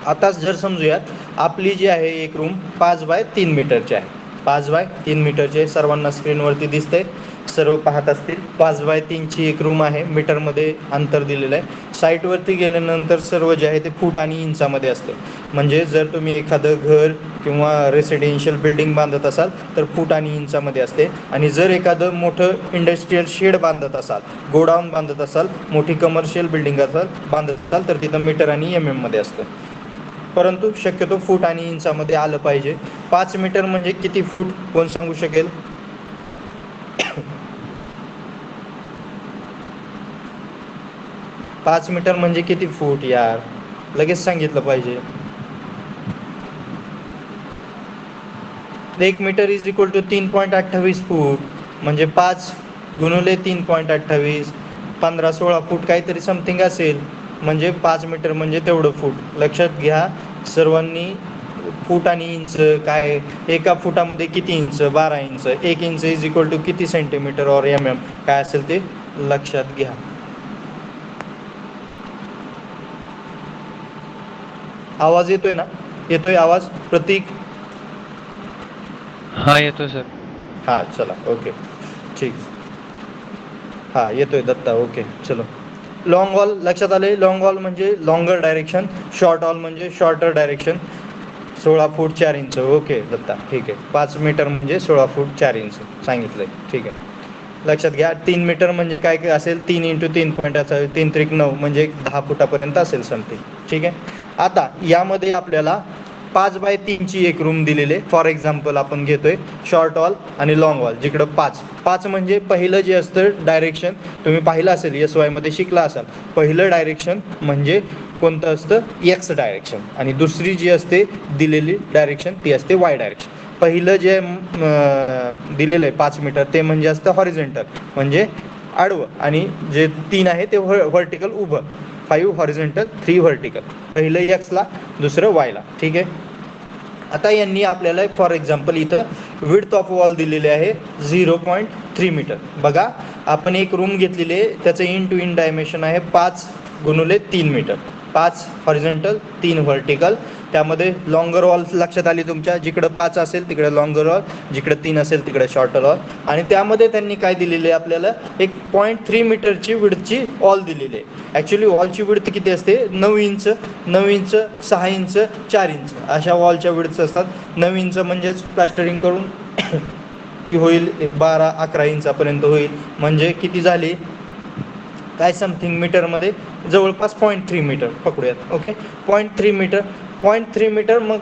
आता जर समजूयात आपली जी आहे एक रूम 5 बाय 3 मीटरची आहे. 5 बाय 3 मीटरचे सर्वांना स्क्रीनवरती दिसतंय, सर्व पाहत असतील. 5 बाय 3ची एक रूम आहे, मीटरमध्ये अंतर दिलेलं आहे. साईटवरती गेल्यानंतर सर्व जे आहे ते फूट आणि इंचामध्ये असतं. म्हणजे जर तुम्ही एखादं घर किंवा रेसिडेन्शियल बिल्डिंग बांधत असाल तर फूट आणि इंचामध्ये असते, आणि जर एखादं मोठं इंडस्ट्रीयल शेड बांधत असाल, गोडाऊन बांधत असाल, मोठी कमर्शियल बिल्डिंग बांधत असाल तर तिथं मीटर आणि MM मध्ये असतं. परंतु शक्यतो फूट आणि इंचामध्ये आलं पाहिजे. 5 मीटर म्हणजे किती फूट कोण सांगू शकेल? 5 मीटर म्हणजे किती फूट यार, लगेच सांगितलं पाहिजे. 1 मीटर इज इक्वल टू 3.28 फूट, म्हणजे 5 गुणुले 3.28 15-16 फूट काहीतरी समथिंग असेल, म्हणजे 5 मीटर म्हणजे तेवढं फूट. लक्षात घ्या सर्वांनी, फूट आणि इंच काय, एका फुटामध्ये किती inch, 12 inch. 1 inch is equal to किती सेंटीमीटर और MM काय असेल ते लक्षात घ्या. आवाज येतोय ना? येतोय आवाज प्रतीक? हा येतोय सर. हां चला ओके ठीक. हां येतोय दत्ता. ओके चलो. लॉंग ऑल लक्षात आले. लॉंग ऑल म्हणजे लॉंगर डायरेक्शन, शॉर्ट ऑल म्हणजे शॉर्टर डायरेक्शन. 16 फूट 4 इंच. ओके दत्ता ठीक आहे. 5 मीटर म्हणजे 16 फूट 4 इंच सांगितलंय. ठीक आहे, लक्षात घ्या. 3 मीटर म्हणजे काय काय असेल, 3 × 3 पॉईंट असेल, 3 त्रिक 9 म्हणजे 10 फुटापर्यंत असेल समथिंग. ठीक आहे. आता यामध्ये आपल्याला 5 बाय 3ची एक रूम दिलेली आहे. फॉर एक्झाम्पल आपण घेतोय शॉर्ट ऑल आणि लॉंग ऑल, जिकडं 5 म्हणजे पहिलं जे असतं डायरेक्शन, तुम्ही पाहिलं असेल SY मध्ये शिकला असाल, पहिलं डायरेक्शन म्हणजे कोणतं असतं, X डायरेक्शन, आणि दुसरी जी असते दिलेली डायरेक्शन ती असते Y डायरेक्शन. पहिलं जे दिलेलं आहे 5 मीटर ते म्हणजे असतं हॉरिझॉन्टल म्हणजे आडवं, आणि जे 3 आहे ते व्हर्टिकल उभं. 5 हॉरिझॉन्टल 3 व्हर्टिकल. पहिलं X ला दुसरं Y ला. ठीक आहे. आता यांनी आपल्याला फॉर एक्झाम्पल इथं विड्थ ऑफ वॉल दिलेले आहे 0.3 मीटर. बघा आपण एक रूम घेतलेली आहे, त्याचं इन टू इन डायमेन्शन आहे 5x3 मीटर. 5 horizontal 3 vertical. त्यामध्ये लॉंगर वॉल लक्षात आली तुमच्या, जिकडं 5 असेल तिकडे लॉंगर वॉल, जिकडे 3 असेल तिकडे शॉर्टर वॉल. आणि त्यामध्ये त्यांनी काय दिलेले आहे आपल्याला, एक 0.3 मीटरची विड्थची वॉल दिलेली आहे. ॲक्च्युली वॉलची विड्थ किती असते, 9 इंच, 9 इंच, 6 इंच, 4 इंच अशा वॉलच्या विड्थ असतात. 9 इंच म्हणजेच प्लास्टरिंग करून होईल 12-11 इंचापर्यंत होईल. म्हणजे किती झाली काय समथिंग मीटरमध्ये, जवळपास 0.3 मीटर पकडूयात. Okay, 0.3 metre, 0.3 metre. मग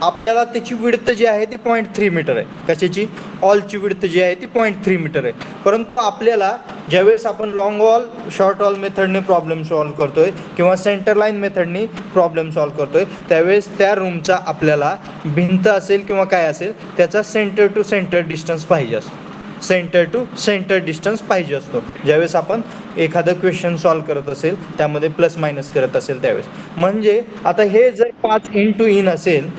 आपल्याला त्याची विड्थ जी आहे ती 0.3 मीटर आहे. कशाची, ऑलची विड्थ जी आहे ती 0.3 मीटर आहे. परंतु आपल्याला ज्यावेळेस आपण लॉंग वॉल शॉर्ट वॉल मेथडने प्रॉब्लेम सॉल्व करतोय किंवा सेंटर लाईन मेथडने प्रॉब्लेम सॉल्व करतोय, त्यावेळेस त्या रूमचा आपल्याला भिंत असेल किंवा काय असेल त्याचा सेंटर टू सेंटर डिस्टन्स पाहिजे असतो. सेंटर टू सेंटर डिस्टन्स पाहिजे असतो ज्यावेळेस आपण एखादं क्वेश्चन सॉल्व करत असेल, त्यामध्ये प्लस मायनस करत असेल त्यावेळेस. म्हणजे आता हे जर 5 इंटू इन असेल,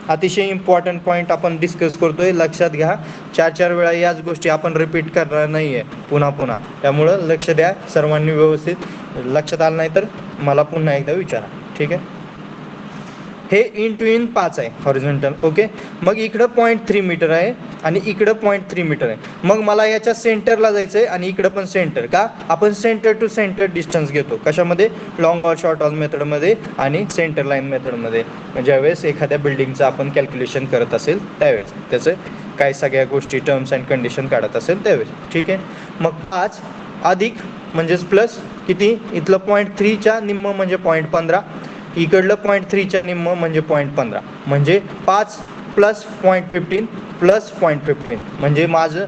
अतिशय इम्पॉर्टंट पॉईंट आपण डिस्कस करतोय, लक्षात घ्या. 4 वेळा याच गोष्टी आपण रिपीट करणार नाहीये पुन्हा पुन्हा, त्यामुळं लक्ष द्या सर्वांनी व्यवस्थित. लक्षात आलं नाही तर मला पुन्हा एकदा विचारा, ठीक आहे. हे इन टू इन 5 आहे हॉरिझॉन्टल. ओके, मग इकडं 0.3 मीटर आहे आणि इकडं 0.3 मीटर आहे. मग मला याच्या सेंटरला जायचं आहे आणि इकडं पण सेंटर. का, आपण सेंटर टू सेंटर डिस्टन्स घेतो कशामध्ये, लॉंग वॉल शॉर्ट वॉल मेथडमध्ये आणि सेंटर लाईन मेथडमध्ये. ज्यावेळेस एखाद्या बिल्डिंगचं आपण कॅल्क्युलेशन करत असेल त्यावेळेस त्याचं काय सगळ्या गोष्टी टर्म्स अँड कंडिशन काढत असेल त्यावेळेस, ठीक आहे. मग 5 अधिक म्हणजेच प्लस किती, इथलं 0.3च्या निम्म म्हणजे 0.15, इकडलं 0.3च्या निम्म म्हणजे 0.15, म्हणजे 5 प्लस 0.15 प्लस 0.15 म्हणजे माझं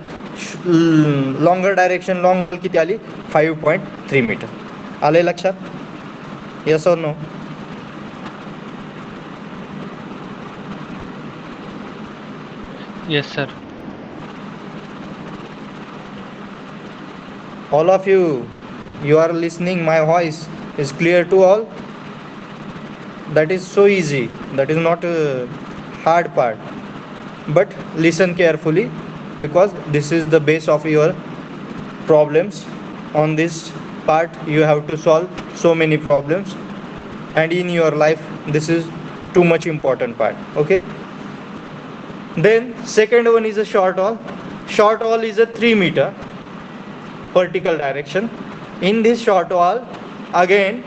लॉंगर डायरेक्शन लॉंग किती आली, 5.3 मीटर. आले लक्षात, येस और no. Yes, sir. All of you, you are listening, my voice is clear to all. That is so easy, that is not a hard part, but listen carefully because this is the base of your problems. On this part you have to solve so many problems, and in your life this is too much important part. Okay, then second one is a short wall. Short wall is a 3 meter vertical direction. In this short wall, again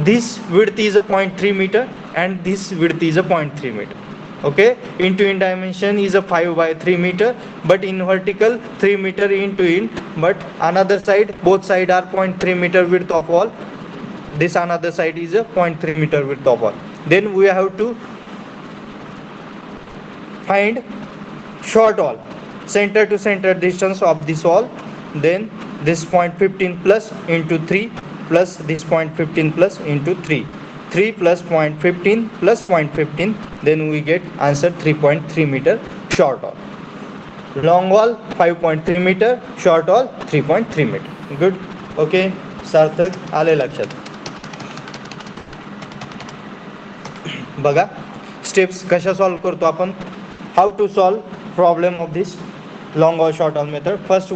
this width is a 0.3 meter and this width is a 0.3 meter. Okay, into in dimension is a 5/3 meter, but in vertical 3 meter into in, but another side both side are 0.3 meter width of wall. This another side is a 0.3 meter width of wall. Then we have to find short wall, center to center distance of this wall. Then this 0.15 plus into 3 plus this 0.15 plus into 3, 3 plus 0.15 plus 0.15, then we get answer 3.3 meter short wall. Long wall 5.3 meter, short wall 3.3 meter. Good. Okay, Sarthak आले लक्षात. बघा स्टेप्स कशा सॉल्व करतो आपण. How to solve problem of this long or short wall method. First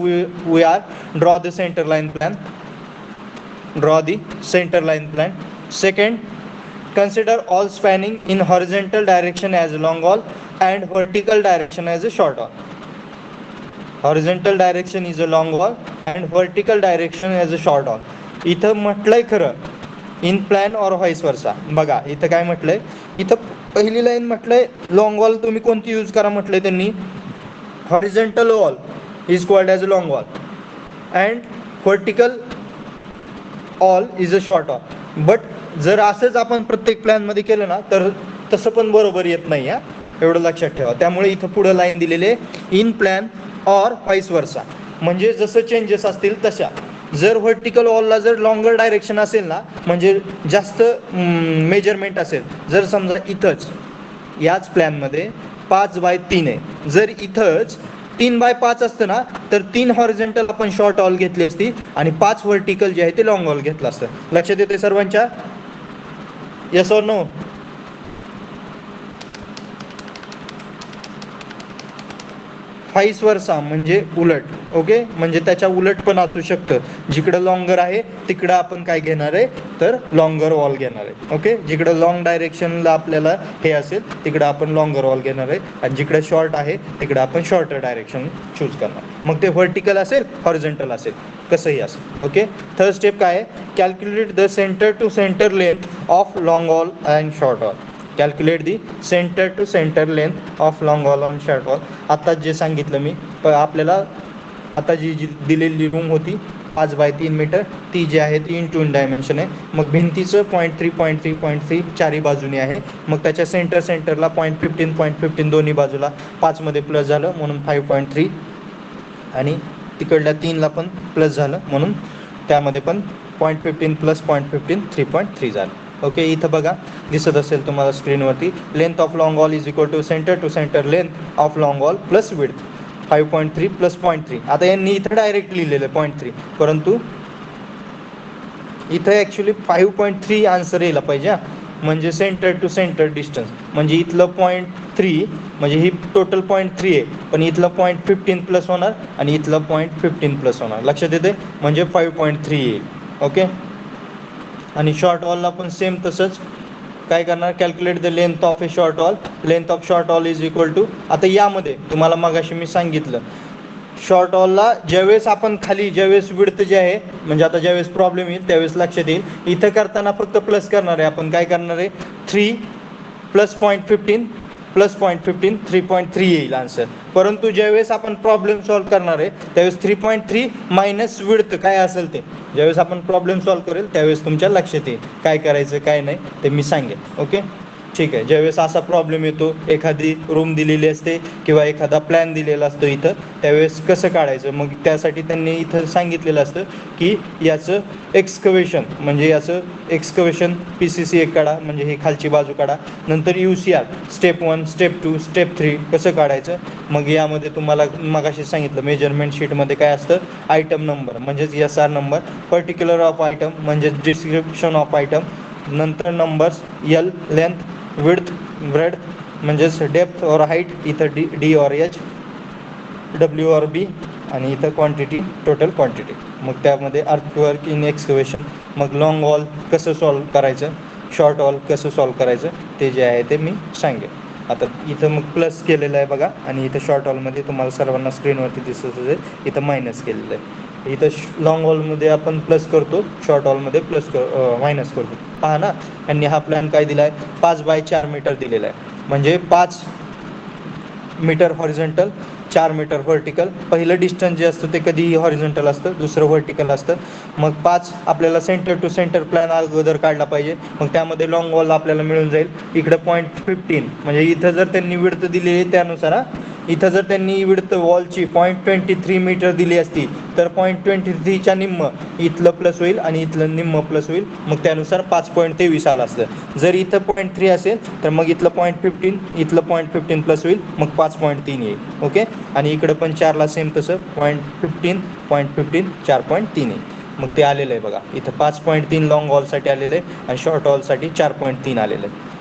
we are draw the center line plan. Draw the center line plan. Second, consider all spanning in horizontal direction as a long wall and vertical direction as a short wall. Horizontal direction is a long wall and vertical direction as a short wall. इथं म्हटलंय खरं इन प्लॅन और व्हाइस वर्सा. बघा इथं काय म्हटलंय, इथं पहिली लाईन म्हटलंय लॉंग वॉल तुम्ही कोणती यूज करा म्हटलंय त्यांनी, horizontal wall is called as a long wall and vertical wall is a short wall. But जर असंच आपण प्रत्येक प्लॅन मध्ये केलं ना तर तसं पण बरोबर येत नाही, हा एवढं लक्षात ठेवा. त्यामुळे इथं पुढे लाईन दिलेली आहे इन प्लॅन और व्हाइस वर्सा, म्हणजे जसं चेंजेस असतील तशा. जर व्हर्टिकल वॉलला जर लॉंगर डायरेक्शन असेल ना, म्हणजे जास्त मेजरमेंट असेल, जर समजा इथंच याच प्लॅनमध्ये 5/3 आहे, जर इथंच 3/5 असतं ना तर 3 हॉरिझॉन्टल आपण शॉर्ट वॉल घेतली असती आणि 5 व्हर्टिकल जे आहे ते लॉंग वॉल घेतलं असतं. लक्षात येते सर्वांच्या, येस और नो. फाईस वर्सा म्हणजे उलट. ओके, म्हणजे त्याच्या उलट पण असू शकतं. जिकडं लॉंगर आहे तिकडं आपण काय घेणार आहे तर लॉंगर वॉल घेणार आहे. ओके, जिकडं लॉंग डायरेक्शनला आपल्याला हे असेल तिकडं आपण लॉंगर वॉल घेणार आहे आणि जिकडं शॉर्ट आहे तिकडं आपण शॉर्टर डायरेक्शन चूज करणार. मग ते व्हर्टिकल असेल हॉरिझॉन्टल असेल कसंही असेल. ओके, थर्ड स्टेप काय आहे, calculate the centre to centre length of long wall and short wall. Calculate the centre to centre length of long wall and short wall. आता जे सांगितलं मी आपल्याला, आता जी दिलेली रूम होती 5x3 मीटर, ती जी आहे ती इन डायमेन्शन आहे. मग भिंतीचं 0.3 चारही बाजूनी आहे. मग त्याच्या सेंटरला 0.15 दोन्ही बाजूला 5 मध्ये प्लस झालं म्हणून 5.3 आणि तिकडल्या 3ला पण प्लस झालं म्हणून त्यामध्ये पण 0.15 प्लस 0.15 3.3 झालं. ओके, इथं बघा दिसत असेल तुम्हाला स्क्रीनवरती, length of long wall is equal to centre length of long wall plus width 5.3 plus 0.3. आता यांनी इथं डायरेक्ट लिहिलेलं आहे 0.3, परंतु इथं ॲक्च्युली 5.3 आन्सर यायला पाहिजे. म्हणजे सेंटर टू सेंटर डिस्टन्स म्हणजे इथलं 0.3 म्हणजे ही टोटल 0.3 आहे, पण इथलं 0.15 प्लस होणार आणि इथलं 0.15 प्लस होणार. लक्षात येते, म्हणजे 5.3 येईल. ओके, आणि शॉर्ट वॉलला पण सेम तसंच काय करणार, calculate the length of a short wall. Length of short wall is equal to, आता यामध्ये तुम्हाला मगाशी मी सांगितलं शॉर्ट वॉलला ज्यावेळेस आपण खाली ज्यावेळेस विड्थ जे आहे म्हणजे आता ज्यावेळेस प्रॉब्लेम येईल त्यावेळेस लक्षात येईल. इथं करताना फक्त प्लस करणार आहे आपण. काय करणार आहे, 3 प्लस 0.15 प्लस 0.15 3.3 येईल आन्सर. परंतु ज्यावेळेस आपण प्रॉब्लेम सॉल्व्ह करणार आहे त्यावेळेस 3.3 मायनस विड्थ काय असेल ते ज्यावेळेस आपण प्रॉब्लेम सॉल्व्ह करेल त्यावेळेस तुमच्या लक्षात येईल काय करायचं काय नाही ते मी सांगेन. ओके, ठीक आहे. ज्यावेळेस असा प्रॉब्लेम येतो, एखादी रूम दिलेली असते किंवा एखादा प्लॅन दिलेला असतो इथं, त्यावेळेस कसं काढायचं, मग त्यासाठी त्यांनी इथं सांगितलेलं असतं की याचं एक्सकवेशन म्हणजे याचं एक्सकवेशन PCC एक काढा म्हणजे ही खालची बाजू काढा, नंतर UCR स्टेप 1 स्टेप 2 स्टेप 3 कसं काढायचं. मग यामध्ये तुम्हाला मगाशी सांगितलं मेजरमेंट शीटमध्ये काय असतं, आयटम नंबर म्हणजेच SR number, particular of item म्हणजेच डिस्क्रिप्शन ऑफ आयटम, नंतर numbers L length, width bread म्हणजेच डेप्थ और हाईट, इथं D और H, W और B आणि इथं क्वांटिटी टोटल क्वांटिटी. मग त्यामध्ये अर्थवर्क इन एक्सकवेशन, मग लॉंग वॉल कसं सॉल्व्ह करायचं, शॉर्ट वॉल कसं सॉल्व्ह करायचं ते जे आहे ते मी सांगेन. आता इथं मग प्लस केलेलं आहे बघा आणि इथं शॉर्ट वॉलमध्ये तुम्हाला सर्वांना स्क्रीनवरती दिसत असेल इथं मायनस केलेलं आहे. इथं लॉंग हॉलमध्ये आपण प्लस करतो, शॉर्ट हॉलमध्ये मायनस करतो. पहा ना, यांनी हा प्लॅन काय दिला आहे, 5x4 मीटर दिलेला आहे. म्हणजे 5 मीटर हॉरिझॉन्टल 4 मीटर व्हर्टिकल. पहिलं डिस्टन्स जे असतं ते कधीही हॉरिझॉन्टल असतं, दुसरं व्हर्टिकल असतं. मग 5 आपल्याला सेंटर टू सेंटर प्लॅन अगोदर काढला पाहिजे. मग त्यामध्ये लॉंग वॉल आपल्याला मिळून जाईल. इकडे 0.15 म्हणजे इथं जर त्यांनी विड्थ दिली आहे त्यानुसार, इथं जर त्यांनी विड्थ वॉलची 0.23 मीटर दिली असती तर 0.23च्या निम्म इथलं प्लस होईल आणि इथलं निम्म प्लस होईल. मग त्यानुसार 5.23 आलं असतं. जर इथं 0.3 असेल तर मग इथलं 0.15 इथलं 0.15 प्लस होईल मग 5.3 येईल. ओके, आणि इकडं पण 4ला सेम तसं 0.15 4.3 येईल. मग ते आलेलं आहे बघा इथं 5.3 लॉंग वॉलसाठी आलेलं आहे आणि शॉर्ट वॉलसाठी 4.3 आलेलं आहे.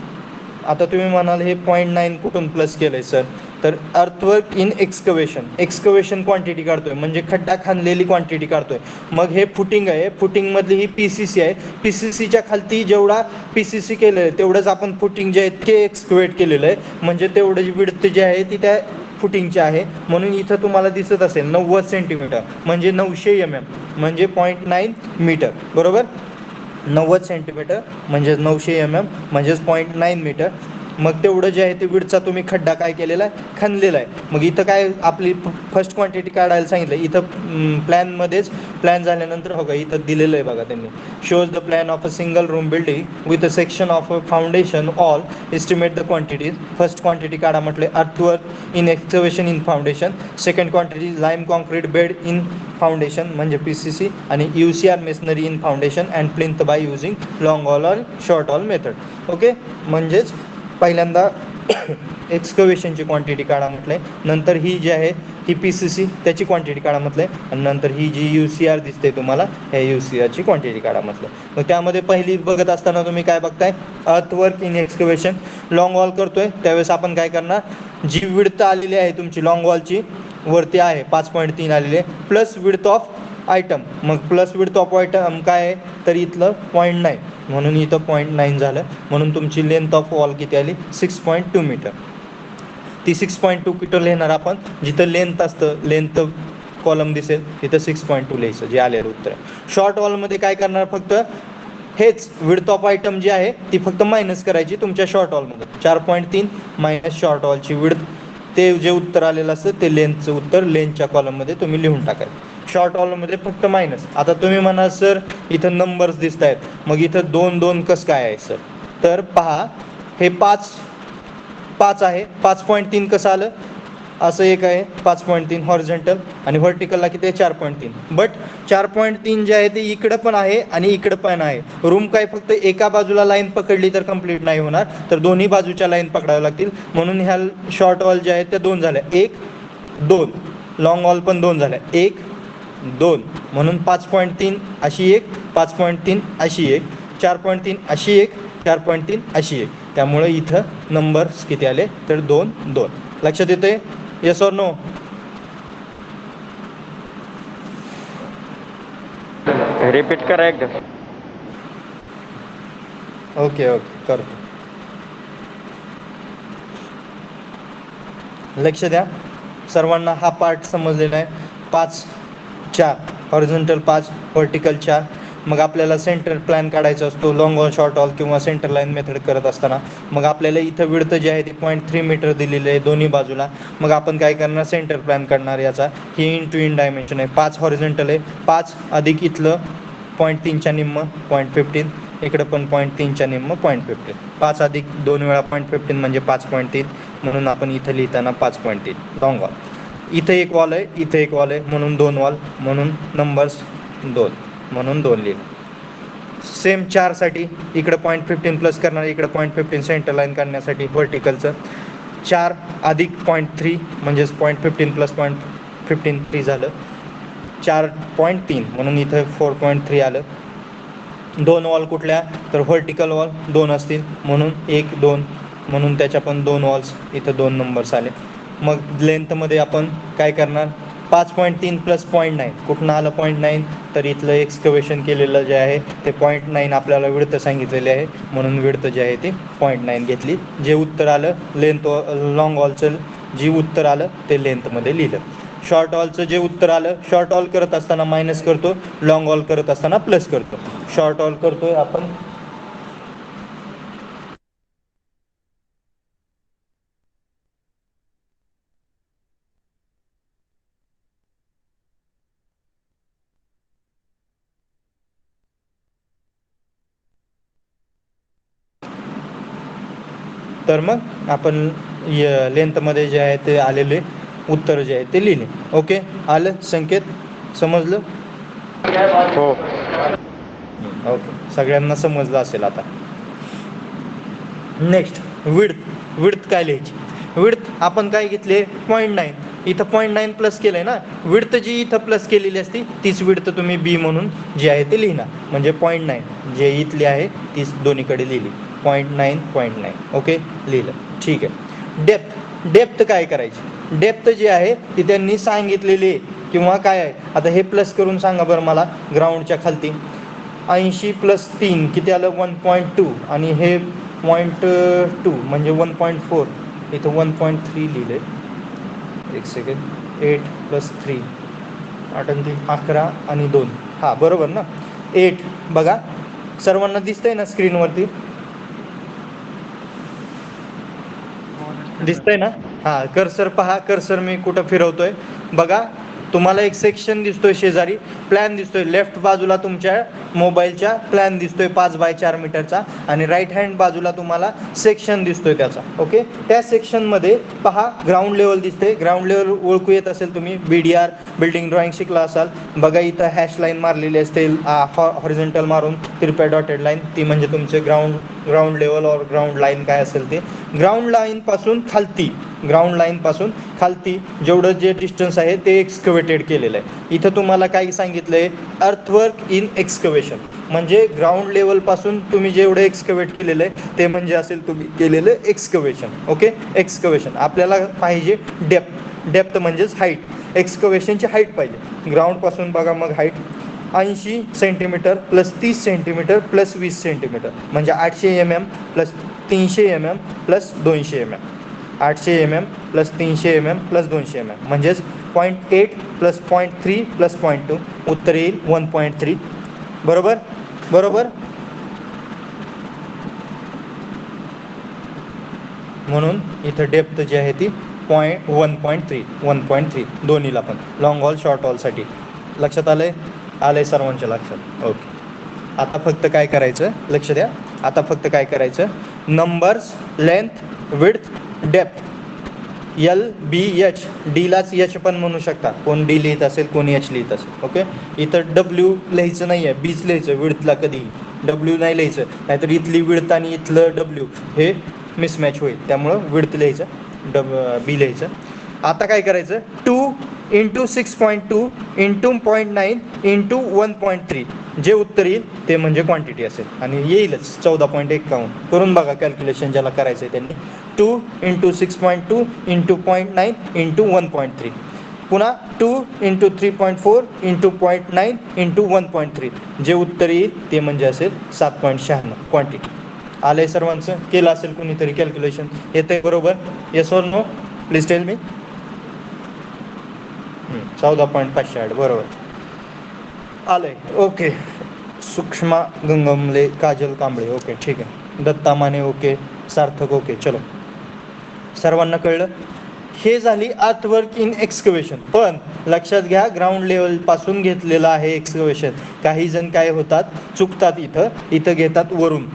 आता तुम्ही म्हणाल हे 0.9 कुठून प्लस केलं आहे सर, तर अर्थवर्क इन एक्सकवेशन क्वांटिटी काढतोय म्हणजे खड्डा खांदलेली क्वांटिटी काढतोय. मग हे फुटिंग आहे, फुटिंगमधली ही PCC आहे. PCCच्या खालती जेवढा PCC केलं आहे तेवढंच आपण फुटिंग जे आहे ते एक्सकवेट केलेलं आहे. म्हणजे तेवढं विड्थ जे आहे ती त्या फुटिंगची आहे. म्हणून इथं तुम्हाला दिसत असेल 90 सेंटीमीटर म्हणजे 900 mm म्हणजे 0.9 मीटर बरोबर. 90 सेंटीमीटर म्हणजे 900 mm म्हणजेच 0.9 मीटर. मग तेवढं जे आहे ते विड्थचा तुम्ही खड्डा काय केलेला आहे, खणलेला आहे. मग इथं काय आपली फर्स्ट क्वांटिटी काढायला सांगितलं. इथं प्लॅनमध्येच प्लॅन झाल्यानंतर हो का इथं दिलेलं आहे बघा त्यांनी, shows the plan of a single room building with a section of a foundation all estimate the quantities. First quantity काढा म्हटले earthwork in excavation in foundation. Second quantity lime concrete bed in foundation म्हणजे PCC आणि UCR masonry in foundation and plinth by using long wall और शॉर्ट वॉल मेथड. ओके, म्हणजेच पहिल्यांदा एक्सकवेशनची क्वांटिटी काढा म्हटलंय, नंतर ही जी आहे ही PCC त्याची क्वांटिटी काढा म्हटलंय आणि नंतर ही जी UCR दिसते तुम्हाला ह्या UCRची क्वांटिटी काढा म्हटलं. मग त्यामध्ये पहिली बघत असताना तुम्ही काय बघताय, earthwork in excavation. Long wall करतोय त्यावेळेस आपण काय करणार, जी विड्थ आलेली आहे तुमची लॉंग वॉलची वरती आहे 5.3 आलेले प्लस विड्थ ऑफ आयटम. मग प्लस विड्थ ऑफ आयटम काय आहे तर इथलं 0.9 म्हणून इथं 0.9 झालं. म्हणून तुमची लेंथ ऑफ वॉल किती आली 6.2 मीटर. ती 6.2 मीटर लिहिणार आपण. जिथं लेंथ असतं लेंथ कॉलम दिसेल तिथं 6.2 लिहायचं जे आलेलं उत्तर आहे. शॉर्ट वॉलमध्ये काय करणार फक्त हेच विड्थ ऑफ आयटम जी आहे ती फक्त मायनस करायची तुमच्या शॉर्ट वॉलमध्ये. 4.3 मायनस शॉर्ट वॉलची विड्थ ते जे उत्तर आलेलं असतं ते लेंथचं उत्तर लेंथच्या कॉलममध्ये तुम्ही लिहून टाकायचं. शॉर्ट वॉलमध्ये फक्त मायनस. आता तुम्ही म्हणा सर इथं नंबर्स दिसत आहेत मग इथं 2 कसं काय आहे सर तर पहा हे 5 आहे 5.3 कसं आलं असं एक आहे 5.3 हॉरिझॉन्टल आणि व्हर्टिकलला किती आहे 4.3. बट 4.3 जे आहे ते इकडं पण आहे आणि इकडं पण आहे. रूम काय फक्त एका बाजूला लाईन पकडली तर कंप्लीट नाही होणार तर दोन्ही बाजूच्या लाईन पकडाव्या लागतील. म्हणून ह्या शॉर्ट वॉल ज्या आहेत त्या 2 झाल्या 1 2. लॉंग वॉल पण 2 झाल्या 1 2. म्हणून 5.3 अशी एक 5.3 अशी एक 4.3 अशी एक 4.3 अशी एक. त्यामुळे इथं नंबर्स किती आले तर 2 2. लक्षात येते येस ऑर नो. रिपीट करा एकदा. ओके करतो. लक्ष द्या सर्वांना हा पार्ट समजलेला आहे. 5 4 हॉरिझॉन्टल 5 व्हर्टिकल 4. मग आपल्याला सेंटर प्लॅन काढायचा असतो लॉंग वॉल शॉर्ट वॉल किंवा सेंटर लाईन मेथड करत असताना. मग आपल्याला इथं विड्थ जे आहे ती 0.3 मीटर दिलेली आहे दोन्ही बाजूला. मग आपण काय करणार सेंटर प्लॅन काढणार. याचा ही इन टू इन डायमेन्शन आहे. 5 हॉरिझॉन्टल आहे 5 अधिक इथलं 0.3च्या निम्म 0.15 इकडं पण 0.3च्या निम्म 0.15. 5 अधिक 2 वेळा 0.15 म्हणजे 5.3 म्हणून आपण इथं लिहिताना 5.3 लॉंग वॉल. इथं एक वॉल आहे इथं एक वॉल आहे म्हणून 2 वॉल म्हणून नंबर्स 2 म्हणून 2 लिहिलं. सेम 4 साठी इकडं 0.15 प्लस करणार इकडं 0.15 सेंटर लाईन काढण्यासाठी व्हर्टिकलचं 4 अधिक 0.3 म्हणजेच 0.15 प्लस 0.15 3 झालं 4.3 म्हणून इथं 4.3 आलं. 2 वॉल कुठल्या तर व्हर्टिकल वॉल 2 असतील म्हणून 1 2 म्हणून त्याच्या पण 2 वॉल्स इथं 2 नंबर्स आले. मग लेंथमध्ये आपण काय करणार 5.3 प्लस 0.9 कुठनं आलं 0.9 तर इथलं एक्सकवेशन केलेलं जे आहे ते 0.9 आपल्याला विड्थ सांगितलेले आहे म्हणून विड्थ जे आहे ते 0.9 घेतली. जे उत्तर आलं लेंथ लॉंग वॉलचं जे उत्तर आलं ते लेंथमध्ये लिहिलं. शॉर्ट वॉलचं जे उत्तर आलं शॉर्ट वॉल करत असताना मायनस करतो लॉंग वॉल करत असताना प्लस करतो. शॉर्ट वॉल करतोय आपण तर मग आपण लेंथमध्ये जे आहे ते आलेले उत्तर जे आहे ते लिहिले. ओके आलं संकेत समजलं हो. ओके सगळ्यांना समजलं असेल. आता नेक्स्ट विड्थ काय लिहायची. विड्थ आपण काय घेतले 0.9 इथं 0.9 प्लस केलंय ना. विड्थ जी इथं प्लस केलेली असती तीच विड्थ तुम्ही बी म्हणून जी आहे ते लिहिणार म्हणजे 0.9 जे इथली आहे तीच दोन्हीकडे लिहिली 0.9. ओके लिहिलं ठीक आहे. डेप्थ काय करायची. डेप्थ जी आहे ती त्यांनी सांगितलेली आहे किंवा काय आहे आता हे प्लस करून सांगा बरं मला. ग्राउंडच्या खालती 80 प्लस 3 किती आलं 1.2 आणि हे 0.2 म्हणजे 1.4 इथं 1.3 लिहिलं आहे. एक सेकंड 8 प्लस 3 8 आणि 3 11 आणि 2 हां बरोबर ना 8. बघा सर्वांना दिसतंय ना स्क्रीनवरती दिसतंय ना. हां कर्सर पहा कर्सर मी कुठं फिरवतोय बघा. तुम्हाला एक सेक्शन दिसतोय शेजारी प्लॅन दिसतोय लेफ्ट बाजूला तुमच्या मोबाईलच्या प्लॅन दिसतोय 5x4 मीटरचा आणि राईट हँड बाजूला तुम्हाला सेक्शन दिसतोय त्याचा. ओके त्या सेक्शनमध्ये पहा ग्राउंड लेवल दिसते. ग्राउंड लेवल ओळखू येत असेल तुम्ही BDR बिल्डिंग ड्रॉइंग शिकला असाल. बघा इथं हॅश लाईन मारलेली असते हॉरिझॉन्टल मारून तिरप्या डॉटेड लाईन ती म्हणजे तुमचे ग्राउंड लेवल और ग्राउंड लाईन काय असेल ते. ग्राउंड लाईन पासून खालती जेवढं जे डिस्टन्स आहे ते एक्सकवेटेड केलेलं आहे. इथं तुम्हाला काय सांगितलंय अर्थवर्क इन एक्सकवेशन म्हणजे ग्राउंड लेवल पासून तुम्ही जेवढं एक्सकवेट केलेलं आहे ते म्हणजे असेल तुम्ही केलेलं एक्सकवेशन. ओके एक्सकवेशन आपल्याला पाहिजे डेप्थ डेप्थ म्हणजेच हाईट, एक्सकवेशनची हाईट पाहिजे. ग्राउंडपासून बघा मग height 80 centimetre plus 30 centimetre plus 20 centimetre म्हणजे 800 mm plus 300 mm plus 200 mm. 800 mm plus 300 mm plus 200 mm म्हणजेच 0.8 प्लस 0.3 प्लस 0.2 उत्तर येईल 1.3. बरोबर बरोबर. म्हणून इथं डेप्थ जी आहे ती 1.3 दोन्हीला पण, लॉंग हॉल शॉर्ट हॉलसाठी. लक्षात आलंय सर्वांच्या लक्षात? ओके. आता फक्त काय करायचं, लक्ष द्या. आता फक्त काय करायचं, numbers, length, width, depth, LBH, डीलाच एच पण म्हणू शकता. कोण डी लिहित असेल, कोणी एच लिहित असेल. ओके. इथं डब्ल्यू लिहायचं नाही आहे, बीच लिहायचं. विड्थला कधी डब्ल्यू नाही लिहायचं, नाहीतर इथली विड्थ आणि इथलं डब्ल्यू हे मिसमॅच होईल. त्यामुळं विड्थ लिहायचं, बी लिहायचं. आता काय करायचं, 2 × 6.2 × 0.9 × 1.3 जे उत्तर येईल ते म्हणजे क्वांटिटी असेल आणि येईलच 14.51. करून बघा कॅल्क्युलेशन ज्याला करायचं आहे त्यांनी. 2 × 6.2 × 0.9 × 1.3. पुन्हा 2 × 3.4 × 0.9 × 1.3 जे उत्तर येईल ते म्हणजे असेल 7.96 क्वांटिटी. आलंय सर्वांचं? केलं असेल कुणीतरी कॅल्क्युलेशन? येतंय बरोबर? Yes or no? Please tell me. 14.568 बरोबर आलंय. ओके. सुषमा गंगमले, काजल कांबळे, ओके ठीक आहे. दत्ता माने, ओके. सार्थक, ओके. चलो, सर्वांना कळलं? हे झाली अर्थवर्क इन एक्सकवेशन. पण लक्षात घ्या, ग्राउंड लेवल पासून घेतलेलं आहे एक्सकवेशन. काही जण काय होतात, चुकतात. इथं घेतात वरून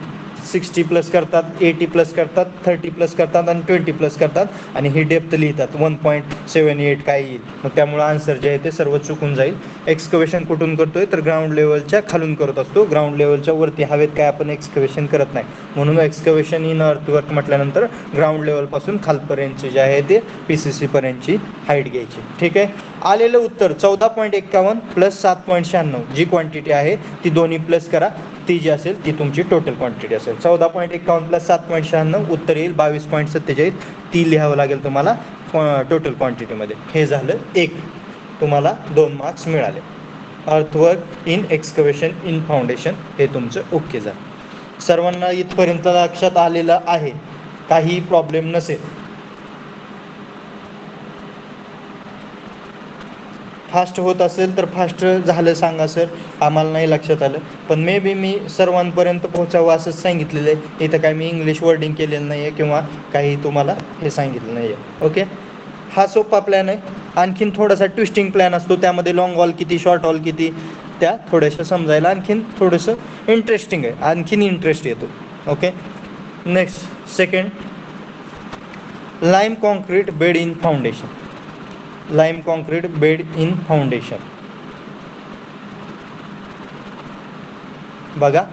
60 प्लस करतात, 80 प्लस करतात, 30 प्लस करतात आणि 20 प्लस करतात आणि ही डेप्थ लिहितात 1.78 काय येईल. मग त्यामुळे आन्सर जे आहे ते सर्व चुकून जाईल. एक्सकवेशन कुठून करतोय तर ग्राउंड लेवलच्या खालून करत असतो. ग्राउंड लेवलच्या वरती हवेत काय आपण एक्सकवेशन करत नाही. म्हणून एक्सकवेशन इन अर्थवर्क म्हटल्यानंतर ग्राउंड लेवलपासून खालपर्यंतचे जे आहे ते PCC पर्यंतची हाईट घ्यायची. ठीक आहे. आलेलं उत्तर 14.51 प्लस 7.96 जी क्वांटिटी आहे ती दोन्ही प्लस करा, ती जी असेल ती तुमची टोटल क्वांटिटी असेल. 14.51 प्लस 7.96 उत्तर येईल 22.47. ती लिहावं लागेल तुम्हाला टोटल क्वांटिटीमध्ये. हे झालं एक, तुम्हाला 2 मार्क्स मिळाले. Earthwork in excavation in foundation हे तुमचं ओके झालं. सर्वांना इथपर्यंत लक्षात आलेलं आहे? काही प्रॉब्लेम नसेल. फास्ट होत असेल तर फास्ट झालं सांगा सर, आम्हाला नाही लक्षात आलं. पण मे बी मी सर्वांपर्यंत पोहोचावं असंच सांगितलेलं आहे. इथं काय मी इंग्लिश वर्डिंग केलेलं नाही आहे किंवा काही तुम्हाला हे सांगितलं नाही आहे. ओके. हा सोपा प्लॅन आहे. आणखीन थोडासा ट्विस्टिंग प्लॅन असतो, त्यामध्ये लॉंग हॉल किती, शॉर्ट हॉल किती, त्या थोड्याशा समजायला आणखीन थोडंसं इंटरेस्टिंग आहे, आणखीन इंटरेस्ट येतो. Okay. Next, second, lime concrete bed in foundation. Lime concrete bed in foundation. बघा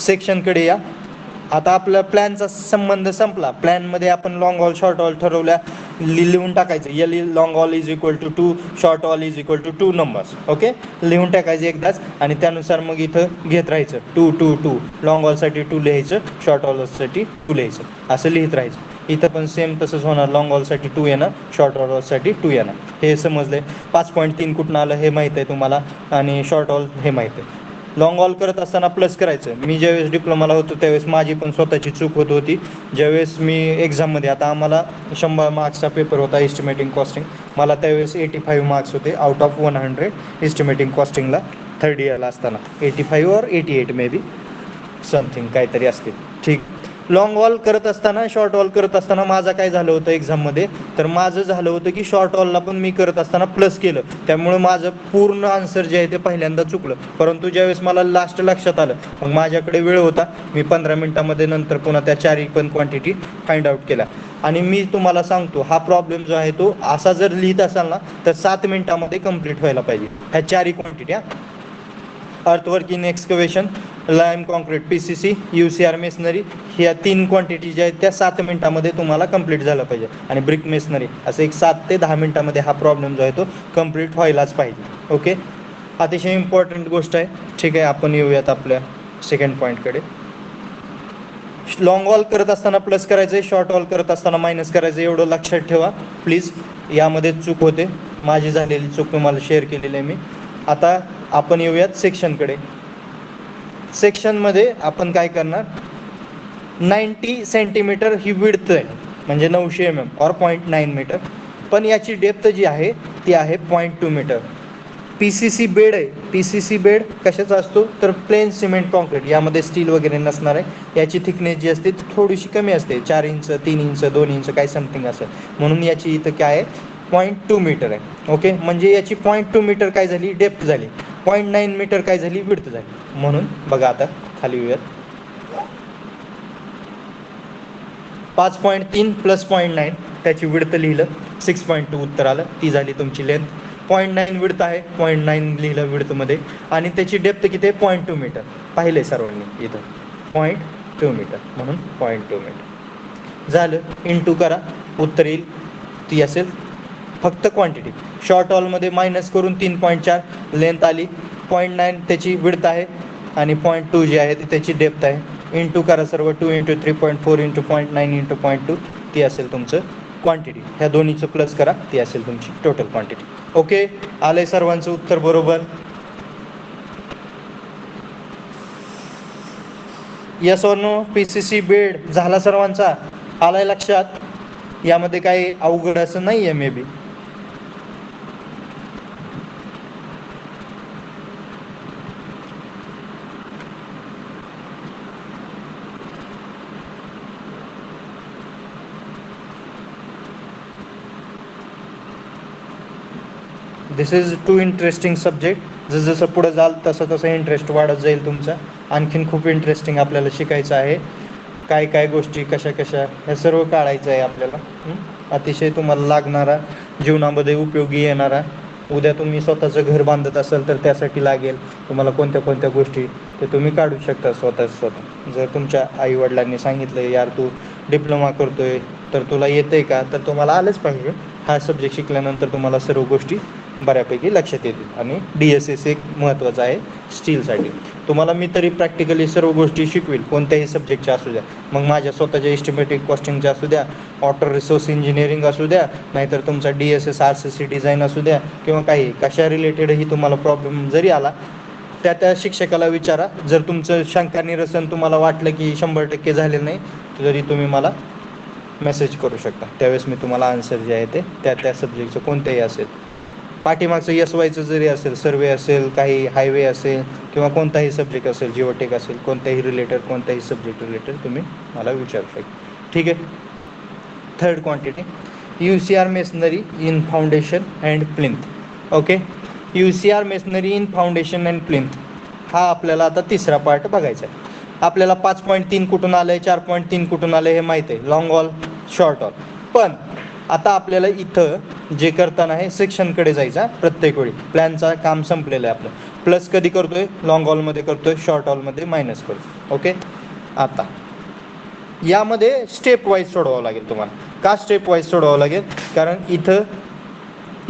सेक्शनकडे या. आता आपला प्लॅनचा संबंध संपला. प्लॅनमध्ये आपण लॉंग हॉल शॉर्ट हॉल ठरवल्या, लिहून टाकायचं. Long hall is equal to 2, short hall is equal to 2 numbers. Okay. लिहून टाकायचं एकदाच आणि त्यानुसार मग इथं घेत राहायचं 2 2 2. लॉंग हॉलसाठी 2 लिहायचं, शॉर्ट हॉलसाठी 2 लिहायचं, असं लिहित राहायचं. इथं पण सेम तसंच होणार. लॉंग हॉलसाठी 2 येणार, शॉर्ट हॉलसाठी 2 येणार. हे समजलंय. 5.3 कुठून आलं हे माहीत आहे तुम्हाला आणि शॉर्ट हॉल हे माहीत आहे. लॉंग हॉल करत असताना प्लस करायचं. मी ज्यावेळेस डिप्लोमाला होतो त्यावेळेस माझी पण स्वतःची चूक होत होती. ज्यावेळेस मी एक्झाममध्ये, आता आम्हाला 100 मार्क्सचा पेपर होता एस्टिमेटिंग कॉस्टिंग, मला त्यावेळेस 85 मार्क्स होते आउट ऑफ 100 एस्टिमेटिंग कॉस्टिंगला थर्ड इयरला असताना. 85 और 88 मे बी समथिंग काहीतरी असतील. ठीक. लॉंग हॉल करत असताना, शॉर्ट हॉल करत असताना माझं काय झालं होतं एक्झाममध्ये, तर माझं झालं होतं की शॉर्ट हॉलला पण मी करत असताना प्लस केलं, त्यामुळे माझं पूर्ण आन्सर जे आहे ते पहिल्यांदा चुकलं. परंतु ज्यावेळेस मला लास्ट लक्षात आलं, मग माझ्याकडे वेळ होता, मी 15 मिनिटामध्ये नंतर पुन्हा त्या चारही पण क्वांटिटी फाइंड आउट केल्या. आणि मी तुम्हाला सांगतो, हा प्रॉब्लेम जो आहे तो असा जर लिहित असाल ना तर 7 मिनिटामध्ये कंप्लीट व्हायला पाहिजे ह्या चारही quantity. Earthwork in excavation, lime concrete, PCC, UCR masonry, ह्या 3 क्वांटिटी ज्या आहेत त्या 7 मिनिटामध्ये तुम्हाला कंप्लीट झालं पाहिजे. आणि ब्रिक मेसनरी असं एक 7 ते 10 मिनिटामध्ये हा प्रॉब्लेम जो आहे तो कंप्लीट व्हायलाच पाहिजे. ओके. अतिशय इम्पॉर्टंट गोष्ट आहे. ठीक आहे. आपण येऊयात आपल्या सेकंड पॉईंटकडे. लॉंग ऑल करत असताना प्लस करायचं, शॉर्ट ऑल करत असताना मायनस करायचं, एवढं लक्षात ठेवा प्लीज. यामध्ये चूक होते, माझी झालेली चूक तुम्हाला शेअर केलेली आहे मी. आता आपण येऊयात सेक्शनकडे. सेक्शनमध्ये आपण काय करणार, 90 सेंटीमीटर ही विड्थ आहे, म्हणजे 900 mm और 0.9 मीटर. पण याची डेप्थ जी आहे ती आहे 0.2 मीटर. PCC बेड आहे. PCC बेड कशाचा असतो तर प्लेन सिमेंट कॉन्क्रीट, यामध्ये स्टील वगैरे नसणार आहे. याची थिकनेस जी असते ती थोडीशी कमी असते, 4 इंच 3 इंच 2 इंच काय समथिंग असेल. म्हणून याची इथं काय आहे 0.2 मीटर आहे. ओके, म्हणजे याची 0.2 मीटर काय झाली डेप्थ झाली, 0.9 मीटर काय झाली विड्थ झाली. म्हणून बघा आता खाली येऊयात, 5.3 प्लस 0.9 त्याची विड्थ लिहिलं, 6.2 उत्तर आलं, ती झाली तुमची लेंथ. 0.9 विड्थ आहे, 0.9 लिहिलं विड्थमध्ये, आणि त्याची डेप्थ किती आहे 0.2 मीटर. पाहिले सर्वांनी इथं 0.2 मीटर, म्हणून 0.2 मीटर झालं. इंटू करा, उत्तर येईल, ती असेल फक्त क्वांटिटी. शॉर्ट हॉलमध्ये मायनस करून 3.4 लेंथ आली, 0.9 त्याची विड्थ आहे आणि 0.2 जी आहे ती त्याची डेप्थ आहे. इंटू करा सर्व, 2 इंटू 3.4 इंटू 0.9 इंटू 0.2, ती असेल तुमचं क्वांटिटी. ह्या दोन्हीचं प्लस करा, ती असेल तुमची टोटल क्वांटिटी. ओके, आलंय सर्वांचं उत्तर बरोबर? Yes or no? PCC bed झाला सर्वांचा, आलाय लक्षात? यामध्ये काही अवघड असं नाही आहे maybe. This is to interesting subject. जसं पुढे जाल तसं इंटरेस्ट वाढत जाईल तुमचा. आणखीन खूप इंटरेस्टिंग आपल्याला शिकायचं आहे, काय काय गोष्टी कशा कशा हे सर्व काढायचं आहे आपल्याला. अतिशय तुम्हाला लागणारा, जीवनामध्ये उपयोगी येणारा. उद्या तुम्ही स्वतःचं घर बांधत असाल तर त्यासाठी लागेल तुम्हाला कोणत्या कोणत्या गोष्टी, ते तुम्ही काढू शकता स्वतः. जर तुमच्या आईवडिलांनी सांगितलं यार तू डिप्लोमा करतोय तर तुला येतंय का, तर तुम्हाला आलंच पाहिजे. हा सब्जेक्ट शिकल्यानंतर तुम्हाला सर्व गोष्टी बऱ्यापैकी लक्षात येतील. आणि DSS एक महत्त्वाचं आहे स्टीलसाठी. तुम्हाला मी तरी प्रॅक्टिकली सर्व गोष्टी शिकवेल, कोणत्याही सब्जेक्टच्या असू द्या. मग माझ्या स्वतःच्या एस्टिमेटिक कॉस्टिंगच्या असू द्या, वॉटर रिसोर्स इंजिनिअरिंग असू द्या, नाहीतर तुमचा DSS RCC डिझाईन असू द्या, किंवा काही कशा रिलेटेडही तुम्हाला प्रॉब्लेम जरी आला त्या शिक्षकाला विचारा. जर तुमचं शंका निरसन तुम्हाला वाटलं की 100% झालेलं नाही, तरी तुम्ही मला मेसेज करू शकता. त्यावेळेस मी तुम्हाला आन्सर जे आहे ते त्या सब्जेक्टचं कोणतेही असेल, पाठीमागचं SYचं जरी असेल, सर्वे असेल, काही हायवे असेल, किंवा कोणताही सब्जेक्ट असेल, जिओटेक असेल, कोणत्याही रिलेटेड, कोणत्याही सब्जेक्ट रिलेटेड तुम्ही मला विचारू शकता. ठीक आहे. Third quantity, UCR masonry in foundation and plinth. Okay, UCR masonry in foundation and plinth हा आपल्याला आता तिसरा पार्ट बघायचा आहे. आपल्याला 5.3 कुठून आलं आहे, 4.3 कुठून आलं हे माहीत आहे, लॉंग ऑल शॉर्ट ऑल. पण आता आपल्याला इथं जे करताना आहे सेक्शनकडे जायचं प्रत्येक वेळी. प्लॅनचं काम संपलेलं आहे आपलं. प्लस कधी करतोय, लॉंग हॉलमध्ये करतोय, शॉर्ट हॉलमध्ये मायनस करतो. ओके, आता यामध्ये स्टेप वाईज सोडवावं लागेल तुम्हाला. का स्टेप वाईज सोडवावं लागेल, कारण इथं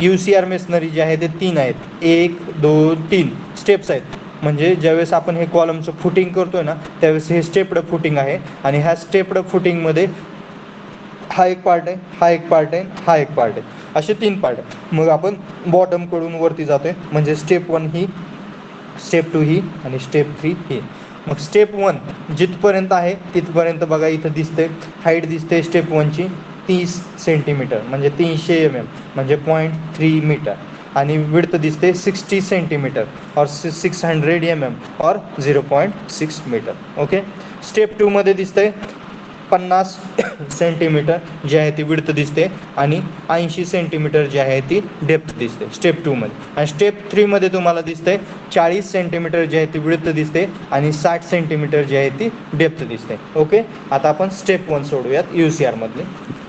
UCR मेसनरी जे आहे ते 3 आहेत, 1 2 3 स्टेप्स आहेत. म्हणजे ज्यावेळेस आपण हे कॉलमचं फुटिंग करतोय ना, त्यावेळेस हे स्टेपड फुटिंग आहे. आणि ह्या स्टेपड फुटिंगमध्ये हा एक पार्ट आहे, हा एक पार्ट आहे, हा एक पार्ट आहे, असे 3 पार्ट आहे. मग आपण बॉटमकडून वरती जातोय, म्हणजे स्टेप 1 ही, स्टेप 2 ही, आणि स्टेप 3 ही. मग स्टेप 1 जिथपर्यंत आहे तिथपर्यंत बघा इथं दिसते, हाईट दिसते स्टेप 1ची 30 सेंटीमीटर, म्हणजे 300 mm, म्हणजे 0.3 मीटर. आणि विड्थ दिसते 60 सेंटीमीटर और 600 mm और 0.6 मीटर. ओके, स्टेप 2 मध्ये दिसतंय 50 सेंटीमीटर जी आहे ती विड्थ दिसते, आणि 80 सेंटीमीटर जी आहे ती डेप्थ दिसते स्टेप 2 मध्ये. आणि स्टेप 3 मध्ये तुम्हाला दिसते 40 सेंटीमीटर जी आहे ती विड्थ दिसते, आणि 60 सेंटीमीटर जी आहे ती डेप्थ दिसते. ओके, आता आपण स्टेप 1 सोडूयात. UCR मधले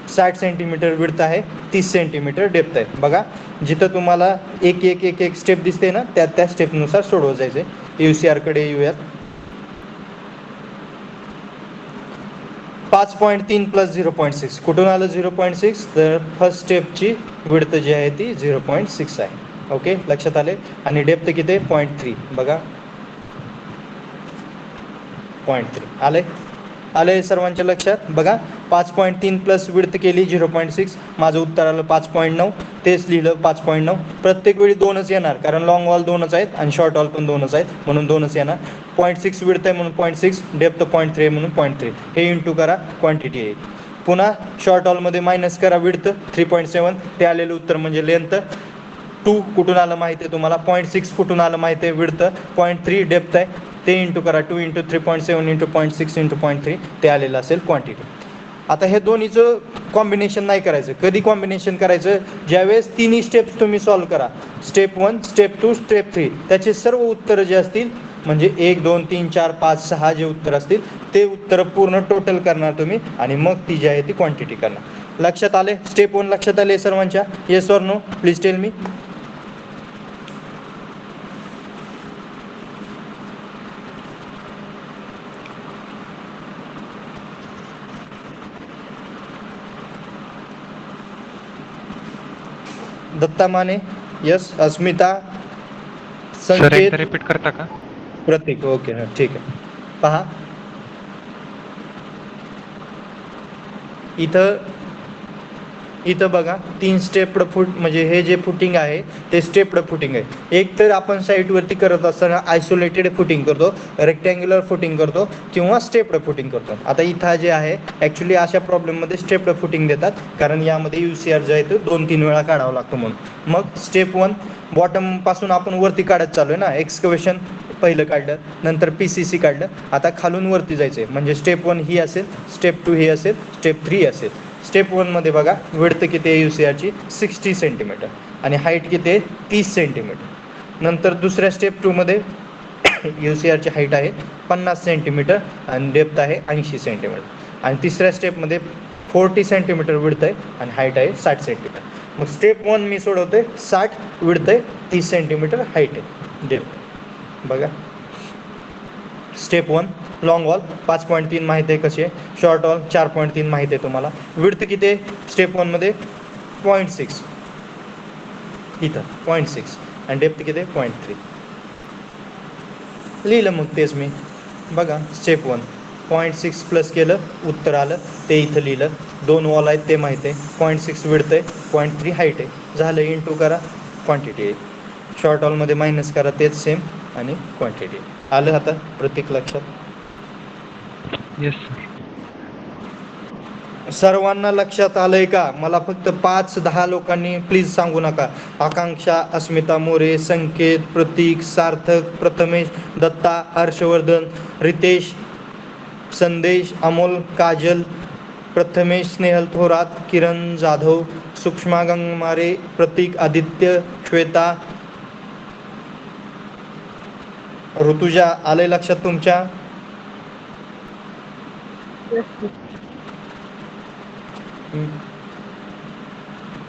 60 सेंटीमीटर विड्थ आहे, 30 सेंटीमीटर डेप्थ आहे. बघा जिथं तुम्हाला एक एक एक एक स्टेप दिसते ना, त्या स्टेपनुसार सोडवत जायचे. UCR कडे येऊयात. 5.3 प्लस 0.6 कुठून आलं 0.6, तर फर्स्ट स्टेपची विड्थ जी आहे ती 0.6 आहे. ओके, लक्षात आले. आणि डेप्थ किती आहे 0.3. बघा 0.3 आले. आलं सर्वांच्या लक्षात? बघा 5.3 प्लस विड्थ केली 0.6, माझं उत्तर आलं 5.9. तेच लिहिलं 5.9. प्रत्येक वेळी 2च येणार, कारण लॉंग वॉल 2च आहेत आणि शॉर्ट वॉल पण 2च आहेत, म्हणून 2च येणार. 0.6 विड्थ आहे म्हणून 0.6, डेप्थ 0.3 म्हणून 0.3. हे इंटू करा, क्वांटिटी येईल. पुन्हा शॉर्ट वॉलमध्ये मायनस करा विड्थ 3.7, ते आलेलं उत्तर म्हणजे लेंथ. 2 कुठून आलं माहिती आहे तुम्हाला, 0.6 कुठून आलं माहिती आहे विड्थ, 0.3 डेप्थ आहे, ते इंटू करा 2 इंटू 3.7 इंटू 0.6 इंटू 0.3, ते आलेलं असेल क्वांटिटी. आता हे दोन्हीचं कॉम्बिनेशन नाही करायचं. कधी कॉम्बिनेशन करायचं? ज्यावेळेस तिन्ही स्टेप्स तुम्ही सॉल्व करा, स्टेप 1, स्टेप 2, स्टेप 3, त्याचे सर्व उत्तरं जे असतील म्हणजे 1, 2, 3, 4, 5, 6 जे उत्तर असतील ते उत्तरं पूर्ण टोटल करणार तुम्ही आणि मग ती जी आहे ती क्वांटिटी करणार. लक्षात आले? स्टेप 1 लक्षात आले सर्वांच्या? Yes or no? Please tell me. Datta Mane, yes. Asmita, Sanket, repeat करता का? प्रतीक, ओके, ठीक आहे. पहा इथं बघा 3 स्टेप्ड फूट, म्हणजे हे जे फुटिंग आहे ते स्टेप्ड फुटिंग आहे. एक तर आपण साईटवरती करत असताना आयसोलेटेड फुटिंग करतो, रेक्टँग्युलर फुटिंग करतो किंवा स्टेप्ड फुटिंग करतो. आता इथं जे आहे ॲक्च्युली अशा प्रॉब्लेममध्ये स्टेप्ड फुटिंग देतात, कारण यामध्ये UCR जे आहे ते 2-3 वेळा काढावं लागतं म्हणून. मग स्टेप 1 बॉटमपासून आपण वरती काढत चालू आहे ना, एक्सकवेशन पहिलं काढलं, नंतर PCC काढलं, आता खालून वरती जायचं आहे. म्हणजे स्टेप 1 ही असेल, स्टेप 2 ही असेल, स्टेप 3 असेल. स्टेप 1 मध्ये बघा विड्थ किती आहे UCRची 60 सेंटीमीटर आणि हाईट किती आहे 30 सेंटीमीटर. नंतर दुसऱ्या स्टेप 2 मध्ये UCRची हाईट आहे 50 सेंटीमीटर आणि डेप्थ आहे 80 सेंटीमीटर. आणि तिसऱ्या स्टेपमध्ये 40 सेंटीमीटर विड्थ आहे आणि हाईट आहे 60 सेंटीमीटर. मग स्टेप 1 मी सोडवतोय, 60 विड्थ आहे, 30 सेंटीमीटर हाईट आहे, डेप्थ. बघा स्टेप 1 लॉंग वॉल 5.3 माहिती आहे कशी आहे, शॉर्ट वॉल 4.3 माहिती आहे तुम्हाला. विड्थ किती आहे स्टेप 1 मध्ये 0.6, इथं 0.6 आणि डेप्थ किती आहे 0.3. लिहिलं मग तेच मी. बघा स्टेप 1 0.6 प्लस केलं, उत्तर आलं, ते इथं लिहिलं. 2 वॉल आहेत ते माहिती आहे, 0.6 विड्थ आहे, 0.3 हाईट आहे, झालं. इंटू करा, क्वांटिटी आहे. शॉर्ट वॉलमध्ये मायनस करा, तेच सेम आणि क्वांटिटी आलं. आता प्रत्येक लक्षात? Yes sir. सर्वांना लक्षात आलंय का? मला फक्त 5-10 लोकांनी प्लीज सांगू नका. आकांक्षा, अस्मिता मोरे, संकेत, प्रतीक, सार्थक, प्रथमेश, दत्ता, हर्षवर्धन, रितेश, संदेश, अमोल, काजल, प्रथमेश, स्नेहल थोरात, किरण जाधव, सुषमा गंगमारे, प्रतीक, आदित्य, श्वेता, ऋतुजा, आलंय लक्षात तुमच्या?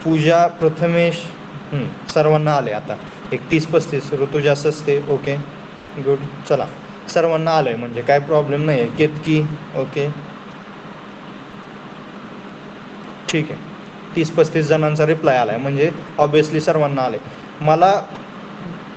पूजा, प्रथमेश, सर्वांना आले. आता 31-35 ऋतुजा सस्ते, ओके गुड. चला सर्वांना आलंय म्हणजे काय प्रॉब्लेम नाही आहे. केतकी, ओके ठीक आहे. 30-35 जणांचा रिप्लाय आलाय म्हणजे ऑब्विसली सर्वांना आले. मला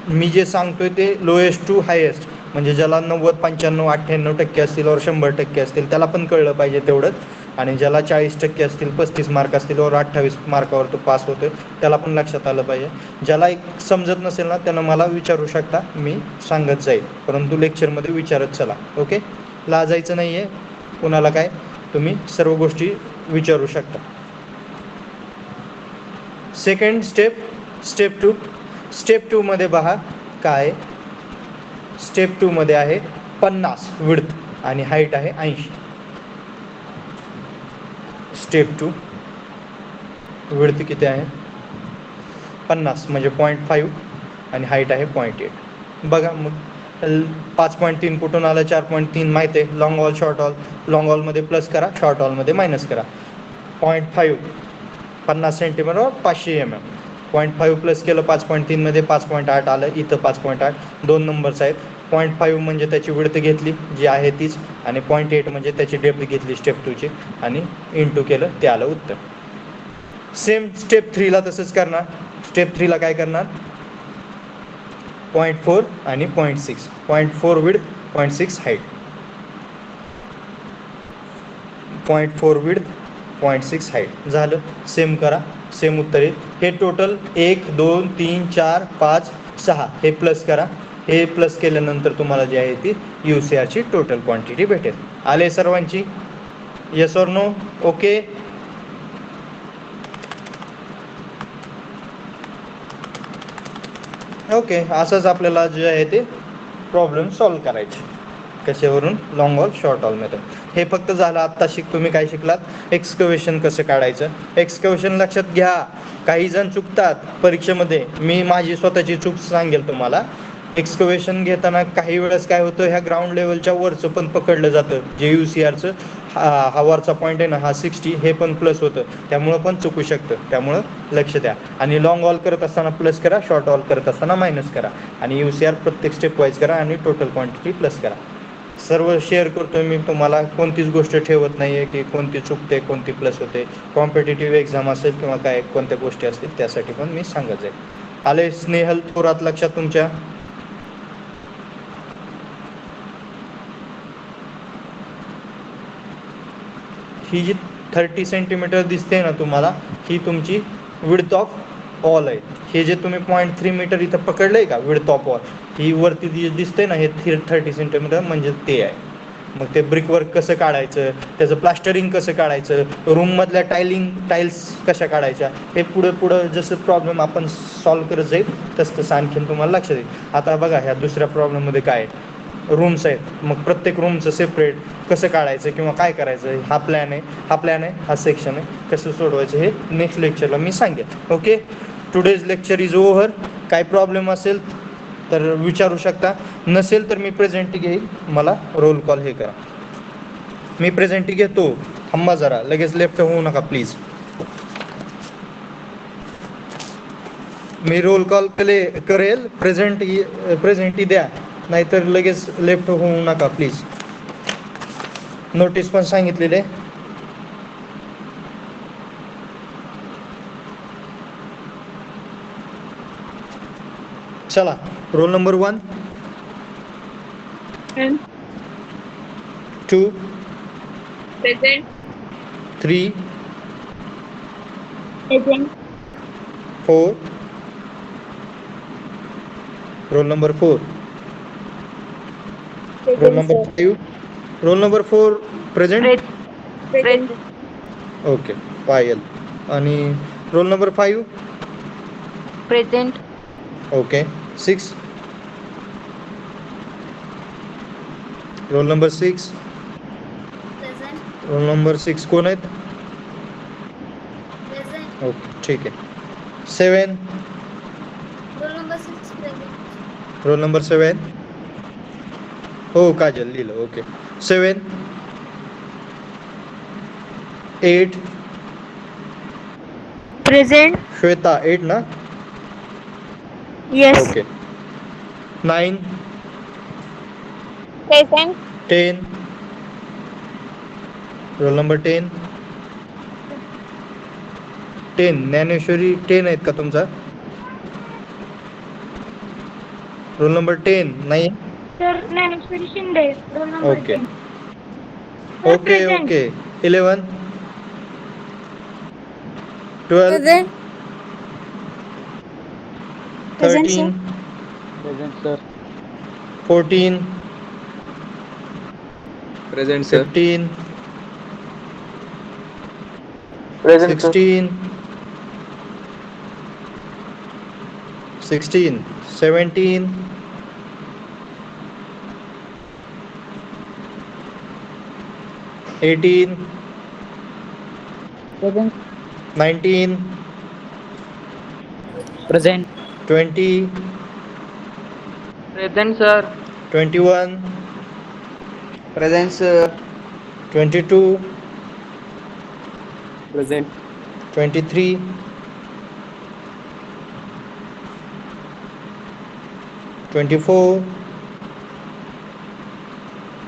मी जे सांगतोय ते लोएस्ट टू हायेस्ट, म्हणजे ज्याला 90, 95, 98% असतील और 100% असतील त्याला पण कळलं पाहिजे तेवढंच. आणि ज्याला 40% असतील, 35 मार्क असतील और 28 मार्कावर तो पास होतोय त्याला पण लक्षात आलं पाहिजे. ज्याला एक समजत नसेल ना त्यानं मला विचारू शकता, मी सांगत जाईल, परंतु लेक्चरमध्ये विचारत चला. ओके, लाजायचं नाही आहे कुणाला, काय तुम्ही सर्व गोष्टी विचारू शकता. Second step, step 2. स्टेप 2 मध्ये पहा काय, स्टेप 2 मध्ये आहे 50 विड्थ आणि हाईट आहे 80. स्टेप 2 विड्थ किती आहे 50 म्हणजे 0.5 आणि हाईट आहे 0.8. बघा मग 5.3 कुठून आलं, 4.3 माहिती आहे. Long wall, short wall, long वॉलमध्ये प्लस करा, शॉर्ट वॉलमध्ये मायनस करा. 0.5 50 सेंटीमीटर और 500 mm. 0.5 प्लस केलं 5.3 मध्ये 5.8 आलं, इथं 5.8, 2 नंबर्स आहेत. 0.5 म्हणजे त्याची विड्थ घेतली जी आहे तीच, आणि 0.8 म्हणजे त्याची डेप्थ घेतली स्टेप 2ची आणि इंटू केलं, ते आलं उत्तर. सेम स्टेप 3ला तसंच करणार. स्टेप 3ला काय करणार, 0.4 आणि 0.6, 0.4 विड्थ, 0.6 हाईट. 0.4 विड्थ 0.6 हाईट झालं. सेम करा, सेम उत्तर येईल. हे टोटल 1 2 3 4 5 6 हे प्लस करा. हे प्लस केल्यानंतर तुम्हाला जी आहे ती UCR ची टोटल क्वांटिटी भेटेल. आले सर्वांची? Yes or no? Okay. Okay, असंच आपल्याला जे आहे ते प्रॉब्लेम सॉल्व करायचे. कशावरून? Long hall short hall method. हे फक्त झालं. आत्ता तुम्ही काय शिकलात? एक्सकवेशन कसं काढायचं. एक्सकवेशन लक्षात घ्या, काही जण चुकतात परीक्षेमध्ये. मी माझी स्वतःची चूक सांगेल तुम्हाला. एक्सकवेशन घेताना काही वेळेस काय होतं, ह्या ग्राउंड लेवलच्या वरचं पण पकडलं जातं. जे UCRचं हा वरचा पॉईंट आहे ना, हा 60 हे पण प्लस होतं, त्यामुळं पण चुकू शकतं. त्यामुळं लक्ष द्या. आणि लॉंग हॉल करत असताना प्लस करा, शॉर्ट हॉल करत असताना मायनस करा. आणि UCR प्रत्येक स्टेप वाईज करा आणि टोटल क्वांटिटी प्लस करा. सर्व शेअर करतो मी तुम्हाला. कोणतीच गोष्ट ठेवत नाही आहे की कोणती चुकते, कोणती प्लस होते. कॉम्पिटेटिव्ह एक्झाम असेल किंवा काय कोणत्या गोष्टी असतील त्यासाठी पण मी सांगत जाईल. आले स्नेहल थोरात लक्षात तुमच्या? ही जी 30 सेंटीमीटर दिसते ना तुम्हाला, ही तुमची विड्थ ऑफ ऑल आहे. हे जे तुम्ही 0.3 मीटर इथं पकडलंय का विड्थ ऑफ ऑल, ही वरती जी दिसते ना, हे 30 सेंटीमीटर म्हणजे ते आहे. मग ते ब्रिकवर्क कसं काढायचं, त्याचं प्लास्टरिंग कसं काढायचं, रूममधल्या टाईल्स कशा काढायच्या, हे पुढं जसं प्रॉब्लेम आपण सॉल्व करत जाईल तसं आणखीन तुम्हाला लक्षात येईल. आता बघा, ह्या दुसऱ्या प्रॉब्लेममध्ये काय आहे, रूम्स आहेत. मग प्रत्येक रूमचं सेपरेट कसं काढायचं किंवा काय करायचं, हा प्लॅन आहे, हा सेक्शन आहे. कसं सोडवायचं हे नेक्स्ट लेक्चरला मी सांगेन. Okay, today's lecture is over. काय प्रॉब्लेम असेल तर विचारू शकता, नसेल तर मी प्रेझेंटी घेईल. मला रोल कॉल हे करा. मी प्रेझेंटी घेतो, थांबा जरा, लगेच लेफ्ट होऊ नका प्लीज. मी रोल कॉल करेल, प्रेझेंटी द्या, नाहीतर लगेच लेफ्ट होऊ नका प्लीज. नोटीस पण सांगितलेले. चला, roll number 1 2 present. 3 present. 4. Roll number 4. Roll number 5. Roll number 4 present. Present. Okay, Payal. आणि roll number 5 present. Okay. 6. Roll number 6. Present. Roll number 6 कोण आहेत? प्रेझेंट. ओके, ठीक आहे. 7. Roll number 6 present. Roll number 7. हो, काजल लिहिलं. ओके. 7. 8. प्रेझेंट. श्वेता 8 ना? Yes. Okay. 9. Present. 10. Roll number 10. 10 Dnyaneshwari 10 आहेत का तुमचा? रोल नंबर 10 नाही? Sir Dnyaneshwari Shinde. Roll number okay 10. Okay okay. 11. 12. Present. 13. Present sir. 14. Present sir. 15. Present sir. 16. 16. 17. 18. Present. 19. Present. 20. Present sir. 21. Present sir. 22. Present. 23. 24.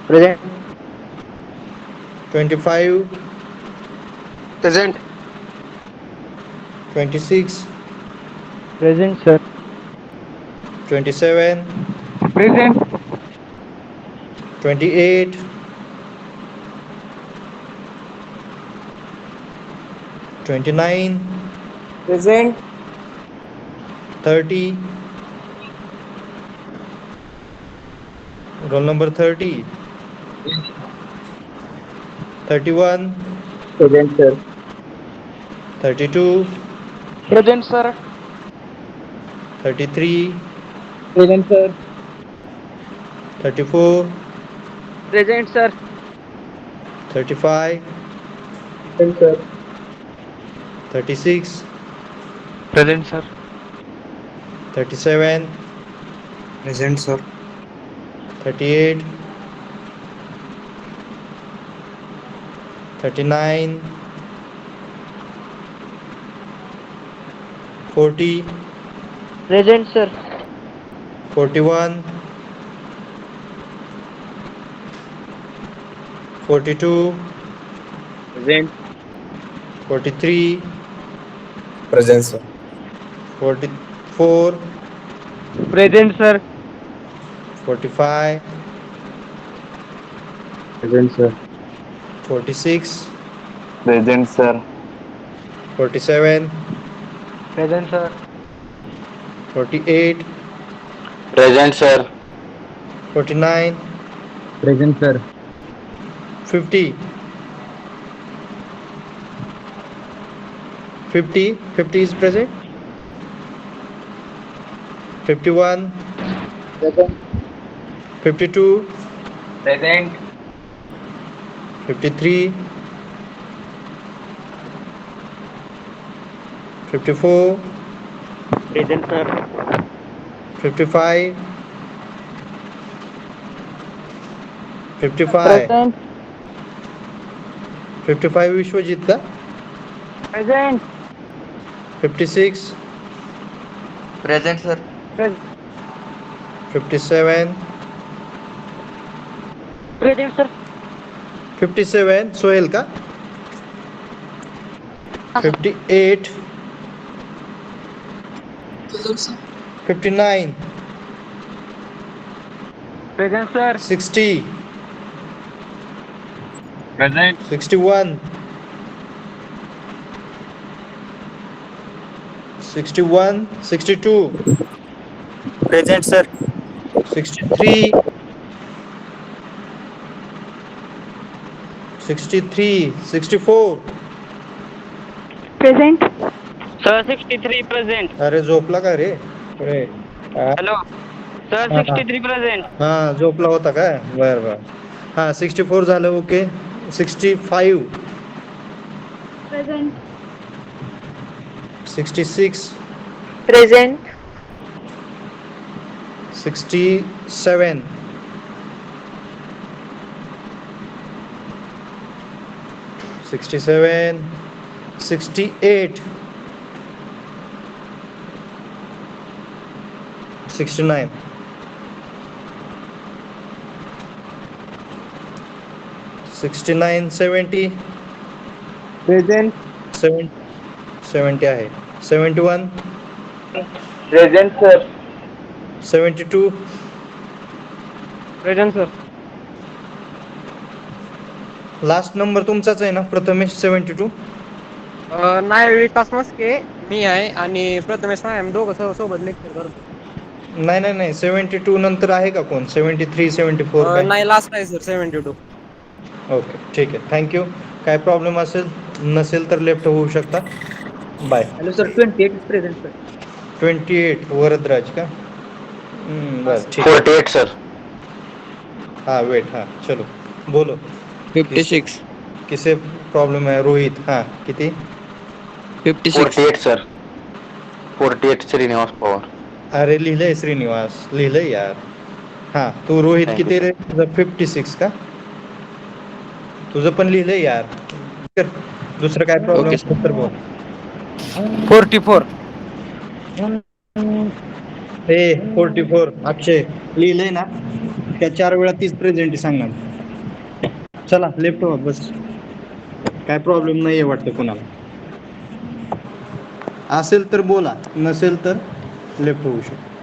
Present. 25. Present. 26. Present sir. 27. Present. 28. 29, Present. 30. Roll number 30. 31, Present, sir. 32, Present, sir. 33, Present, sir. 34, Present, sir. 35, Present, sir. 36, Present, sir. 37, Present, sir. 38, 39, 40, Present, sir. 41, 42, Present. 43, Present, sir. 44, Present, sir. 45, Present, sir. 46, Present, sir. 47, Present, sir. 48, Present, sir. 49, Present, sir. 50, 50 is present, 51, Present. 52, Present. 53, 54, Present, sir. 55, 55, Present. 55 Vishwajit का, Present. 56, Present, sir. 57, Present, sir. 57 Sohail का, 58, 59, Present, sir. 60, Present. 61, 61, 62, Present, sir. 63, 63, 64. Present. Sir, 63 present. अरे झोपला का रे? अरे Hello. Sir, हा, 63 present. हा झोपला होता काय? बर बर. हा 64 झालं. ओके. 65, Present. 66, Present. 67, 67, 68, 69, 69, 70, Present. 70 आहे. 71, Present, sir. 72, Present, sir. Last number तुमचाच आहे ना प्रथमेश? 72. नाही, विकास मस्के मी आहे आणि प्रथमेश आम्ही दोघं सोबत लेक्चर करतो. नाही नाही नाही 72 नंतर आहे का कोण? 73, 74 काय? नाही, लास्ट आहे सर 72. ओके ठीक आहे. थँक्यू. काय प्रॉब्लेम असेल नसेल तर लेफ्ट होऊ शकता. Bye. Hello sir, 28 present sir. 28 Varadraj का? बस ठीक है. 48, sir. हाँ वेट, हाँ चलो बोलो. 56. किसे प्रॉब्लेम है? रोहित. हाँ किती? 48, sir. 48 श्रीनिवास पवार. अरे लिहिलंय श्रीनिवास, लिहिलंय यार. हाँ तू रोहित Thank you, किती रे? तुझं 56 का? तुझं पण लिहिलंय यार. कर. दुसरं काय प्रॉब्लेम Okay, असेल तर बोल. 44. ए 44 अक्षय लिहिलंय ना? त्या 4 वेळा 30 प्रेझेंट सांगणार. चला लेफ्ट व्हा बस. काय प्रॉब्लेम नाहीये वाटतं कोणाला. असेल तर बोला, नसेल तर लेफ्ट होऊ शकतो.